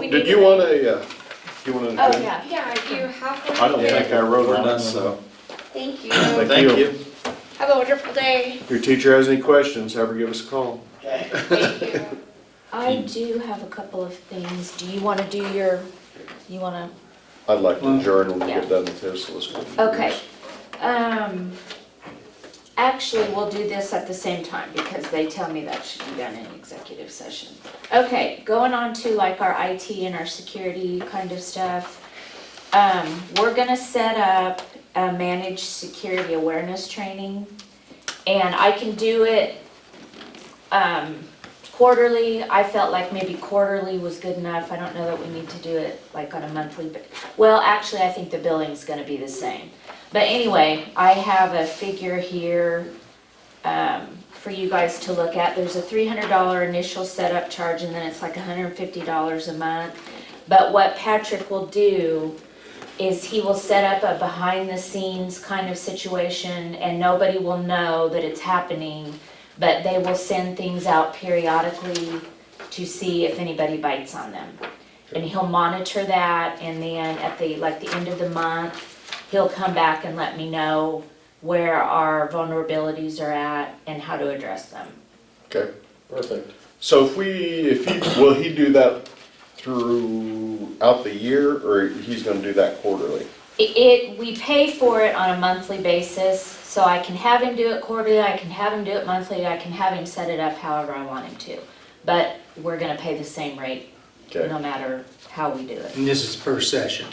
Did you want a, Oh, yeah. Yeah, if you have one. I don't think I wrote We're on done. it, so. Thank you. Thank you. Have a wonderful day. If your teacher has any questions, have her give us a call. Thank you. I do have a couple of things. Do you want to do you want I'd like to adjourn when we Yeah. get done with this, so let's go. to, okay. Actually, we'll do this at the same time because they tell me that should be done in executive session. Okay, going on to like our IT and our security kind of stuff. We're gonna set up a managed security awareness training. And I can do it, quarterly. I felt like maybe quarterly was good enough. I don't know that we need to do it like on a monthly, but, well, actually, I think the billing's gonna be the same. But anyway, I have a figure here, for you guys to look at. There's a $300 initial setup charge, and then it's like $150 a month. But what Patrick will do is he will set up a behind-the-scenes kind of situation, and nobody will know that it's happening, but they will send things out periodically to see if anybody bites on them. And he'll monitor that, and then at the end of the month, he'll come back and let me know where our vulnerabilities are at and how to address them. Okay. Perfect. So will he do that throughout the year, or he's gonna do that quarterly? We pay for it on a monthly basis, so I can have him do it quarterly, I can have him do it monthly, I can have him set it up however I want him to. But we're gonna pay the same rate, Okay. no matter how we do it. And this is per session.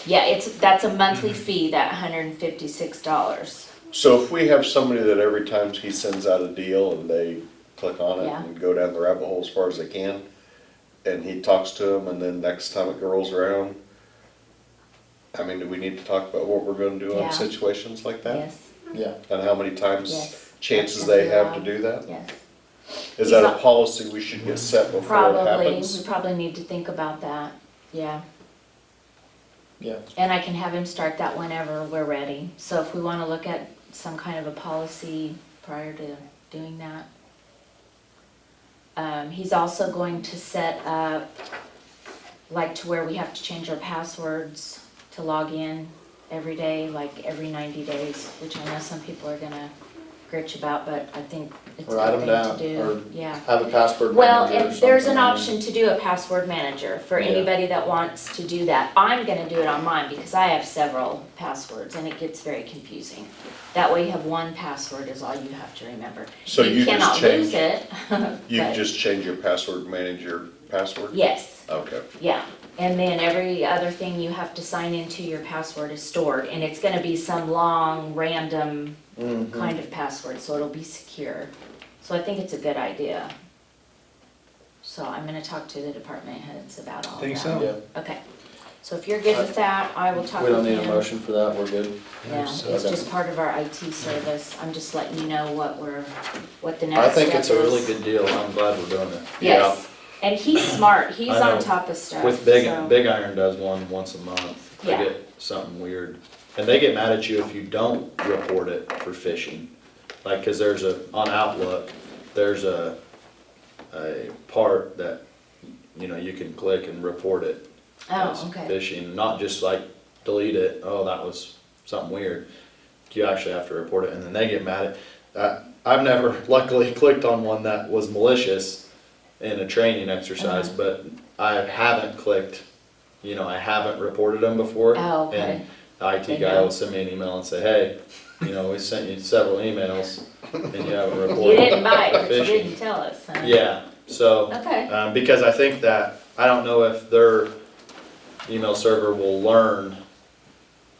Yeah, that's a monthly fee, that $156. So if we have somebody that every time he sends out a deal and they click on it Yeah. and go down the rabbit hole as far as they can, and he talks to them, and then next time it rolls around, I mean, do we need to talk about what we're gonna do Yeah. on situations like that? Yes, Yeah. And how many times, yes. chances That's they have to allowed. do that? Yes. Is that a He's- policy we should get set before it Probably, happens? we probably need to think about that, yeah. Yeah. And I can have him start that whenever we're ready. So if we want to look at some kind of a policy prior to doing that. He's also going to set up, like to where we have to change our passwords to log in every day, like every 90 days, which I know some people are gonna gritch about, but I think it's a Write good them thing to down, do, or yeah. have a password Well, manager or and there's an something. I mean, option to do a password manager for Yeah. anybody that wants to do that. I'm gonna do it on mine because I have several passwords and it gets very confusing. That way you have one password is all you have to remember. So you just cannot lose change, it. you but just change your password manager password? yes, Okay. yeah. And then every other thing you have to sign into your password is stored, and it's gonna be some long, random Mhm. kind of password, so it'll be secure. So I think it's a good idea. So I'm gonna talk to the department heads about all of that. Think so? Yeah. Okay, so if you're good with that, I will talk We with don't him. need a motion for that, we're good. Yeah, So- it's just part of our IT service. I'm just letting you know what the I next step think it's a really is. good deal, I'm glad we're doing it. Yes, and he's smart, he's I know. on top of stuff, With so. Big Iron does one once a month. They Yeah. get something weird. And they get mad at you if you don't report it for phishing. Like, cause on Outlook, there's a part that, you can click and report it as Oh, okay. phishing, not just like delete it, oh, that was something weird. You actually have to report it, and then they get mad at that. I've never luckily clicked on one that was malicious in a training exercise, but I haven't clicked, I haven't reported them before. Oh, okay. And the IT They guy know. will send me an email and say, hey, we sent you several emails and you haven't reported. You didn't buy it, but you phishing." didn't tell us, huh? Yeah, so, Okay, because I think that, I don't know if their email server will learn,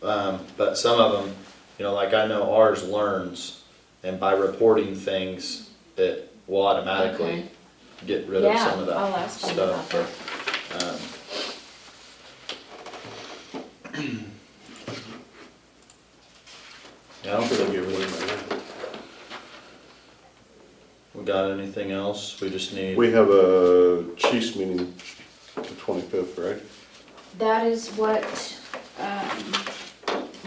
but some of them, like I know ours learns, and by reporting things, it will automatically Okay. get rid of some of yeah, that I'll ask him about stuff. that. Yeah, I don't think they'll get rid of it. We got anything else? We just need. We have a Chiefs meeting the 25th, right? That is what,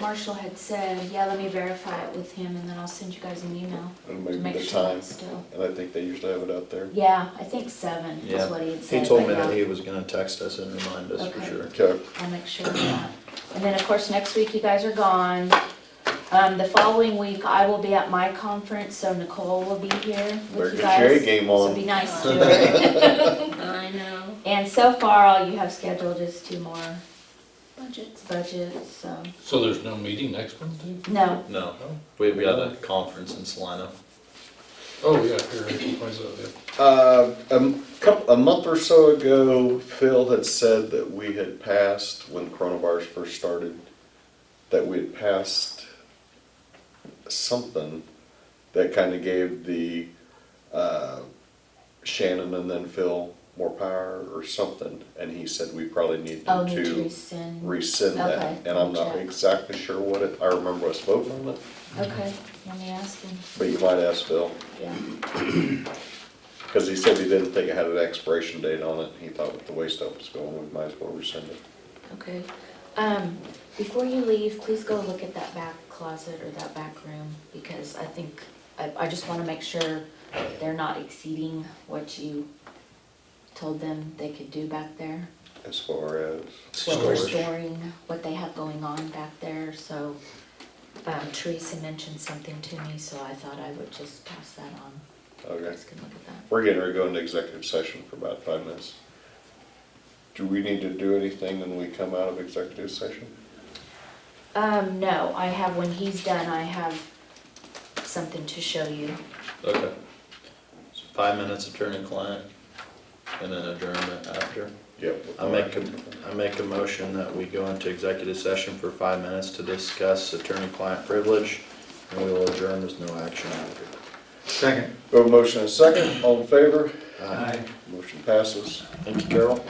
Marshall had said, yeah, let me verify it with him and then I'll send you guys an email And to maybe make the sure time, it's still. and I think they usually have it out there. Yeah, I think 7 Yeah. is what he had said. He told but me that yeah, he was gonna text us and remind us for Okay. sure. Okay. I'll make sure of that. And then, of course, next week you guys are gone. The following week, I will be at my conference, so Nicole will be here Better with you get your A guys. game So on. be nice to her. I know. And so far, all you have scheduled is 2 more Budgets. budgets, so, So there's no meeting next Wednesday? no. No, we had a conference in Salina. Oh, yeah, here, why is that, yeah. A month or so ago, Phil had said that we had passed, when coronavirus first started, that we had passed something that kind of gave the Shannon and then Phil more power or something, and he said we probably need Oh, need to to rescind that. Okay, And I'm not gotcha. exactly sure what it, I remember us voting on it, Okay, let me ask him, but you might ask Phil. yeah. Because he said he didn't think it had an expiration date on it, he thought with the way stuff was going, we might as well rescind it. Okay. Before you leave, please go look at that back closet or that back room, because I think, I just wanna make sure they're not exceeding what you told them they could do back there. As far as, What we're Storage. storing, what they have going on back there, so, Teresa mentioned something to me, so I thought I would just pass that on. okay, Just can look at that. we're getting ready to go into executive session for about 5 minutes. Do we need to do anything when we come out of executive session? No, I have, when he's done, I have something to show you. Okay. So 5 minutes attorney-client, and then adjournment after. Yep. I make a motion that we go into executive session for 5 minutes to discuss attorney-client privilege, and we will adjourn with no action after. Second. We have a motion and a second, all in favor? Aye. Motion passes. Thank you, Carol.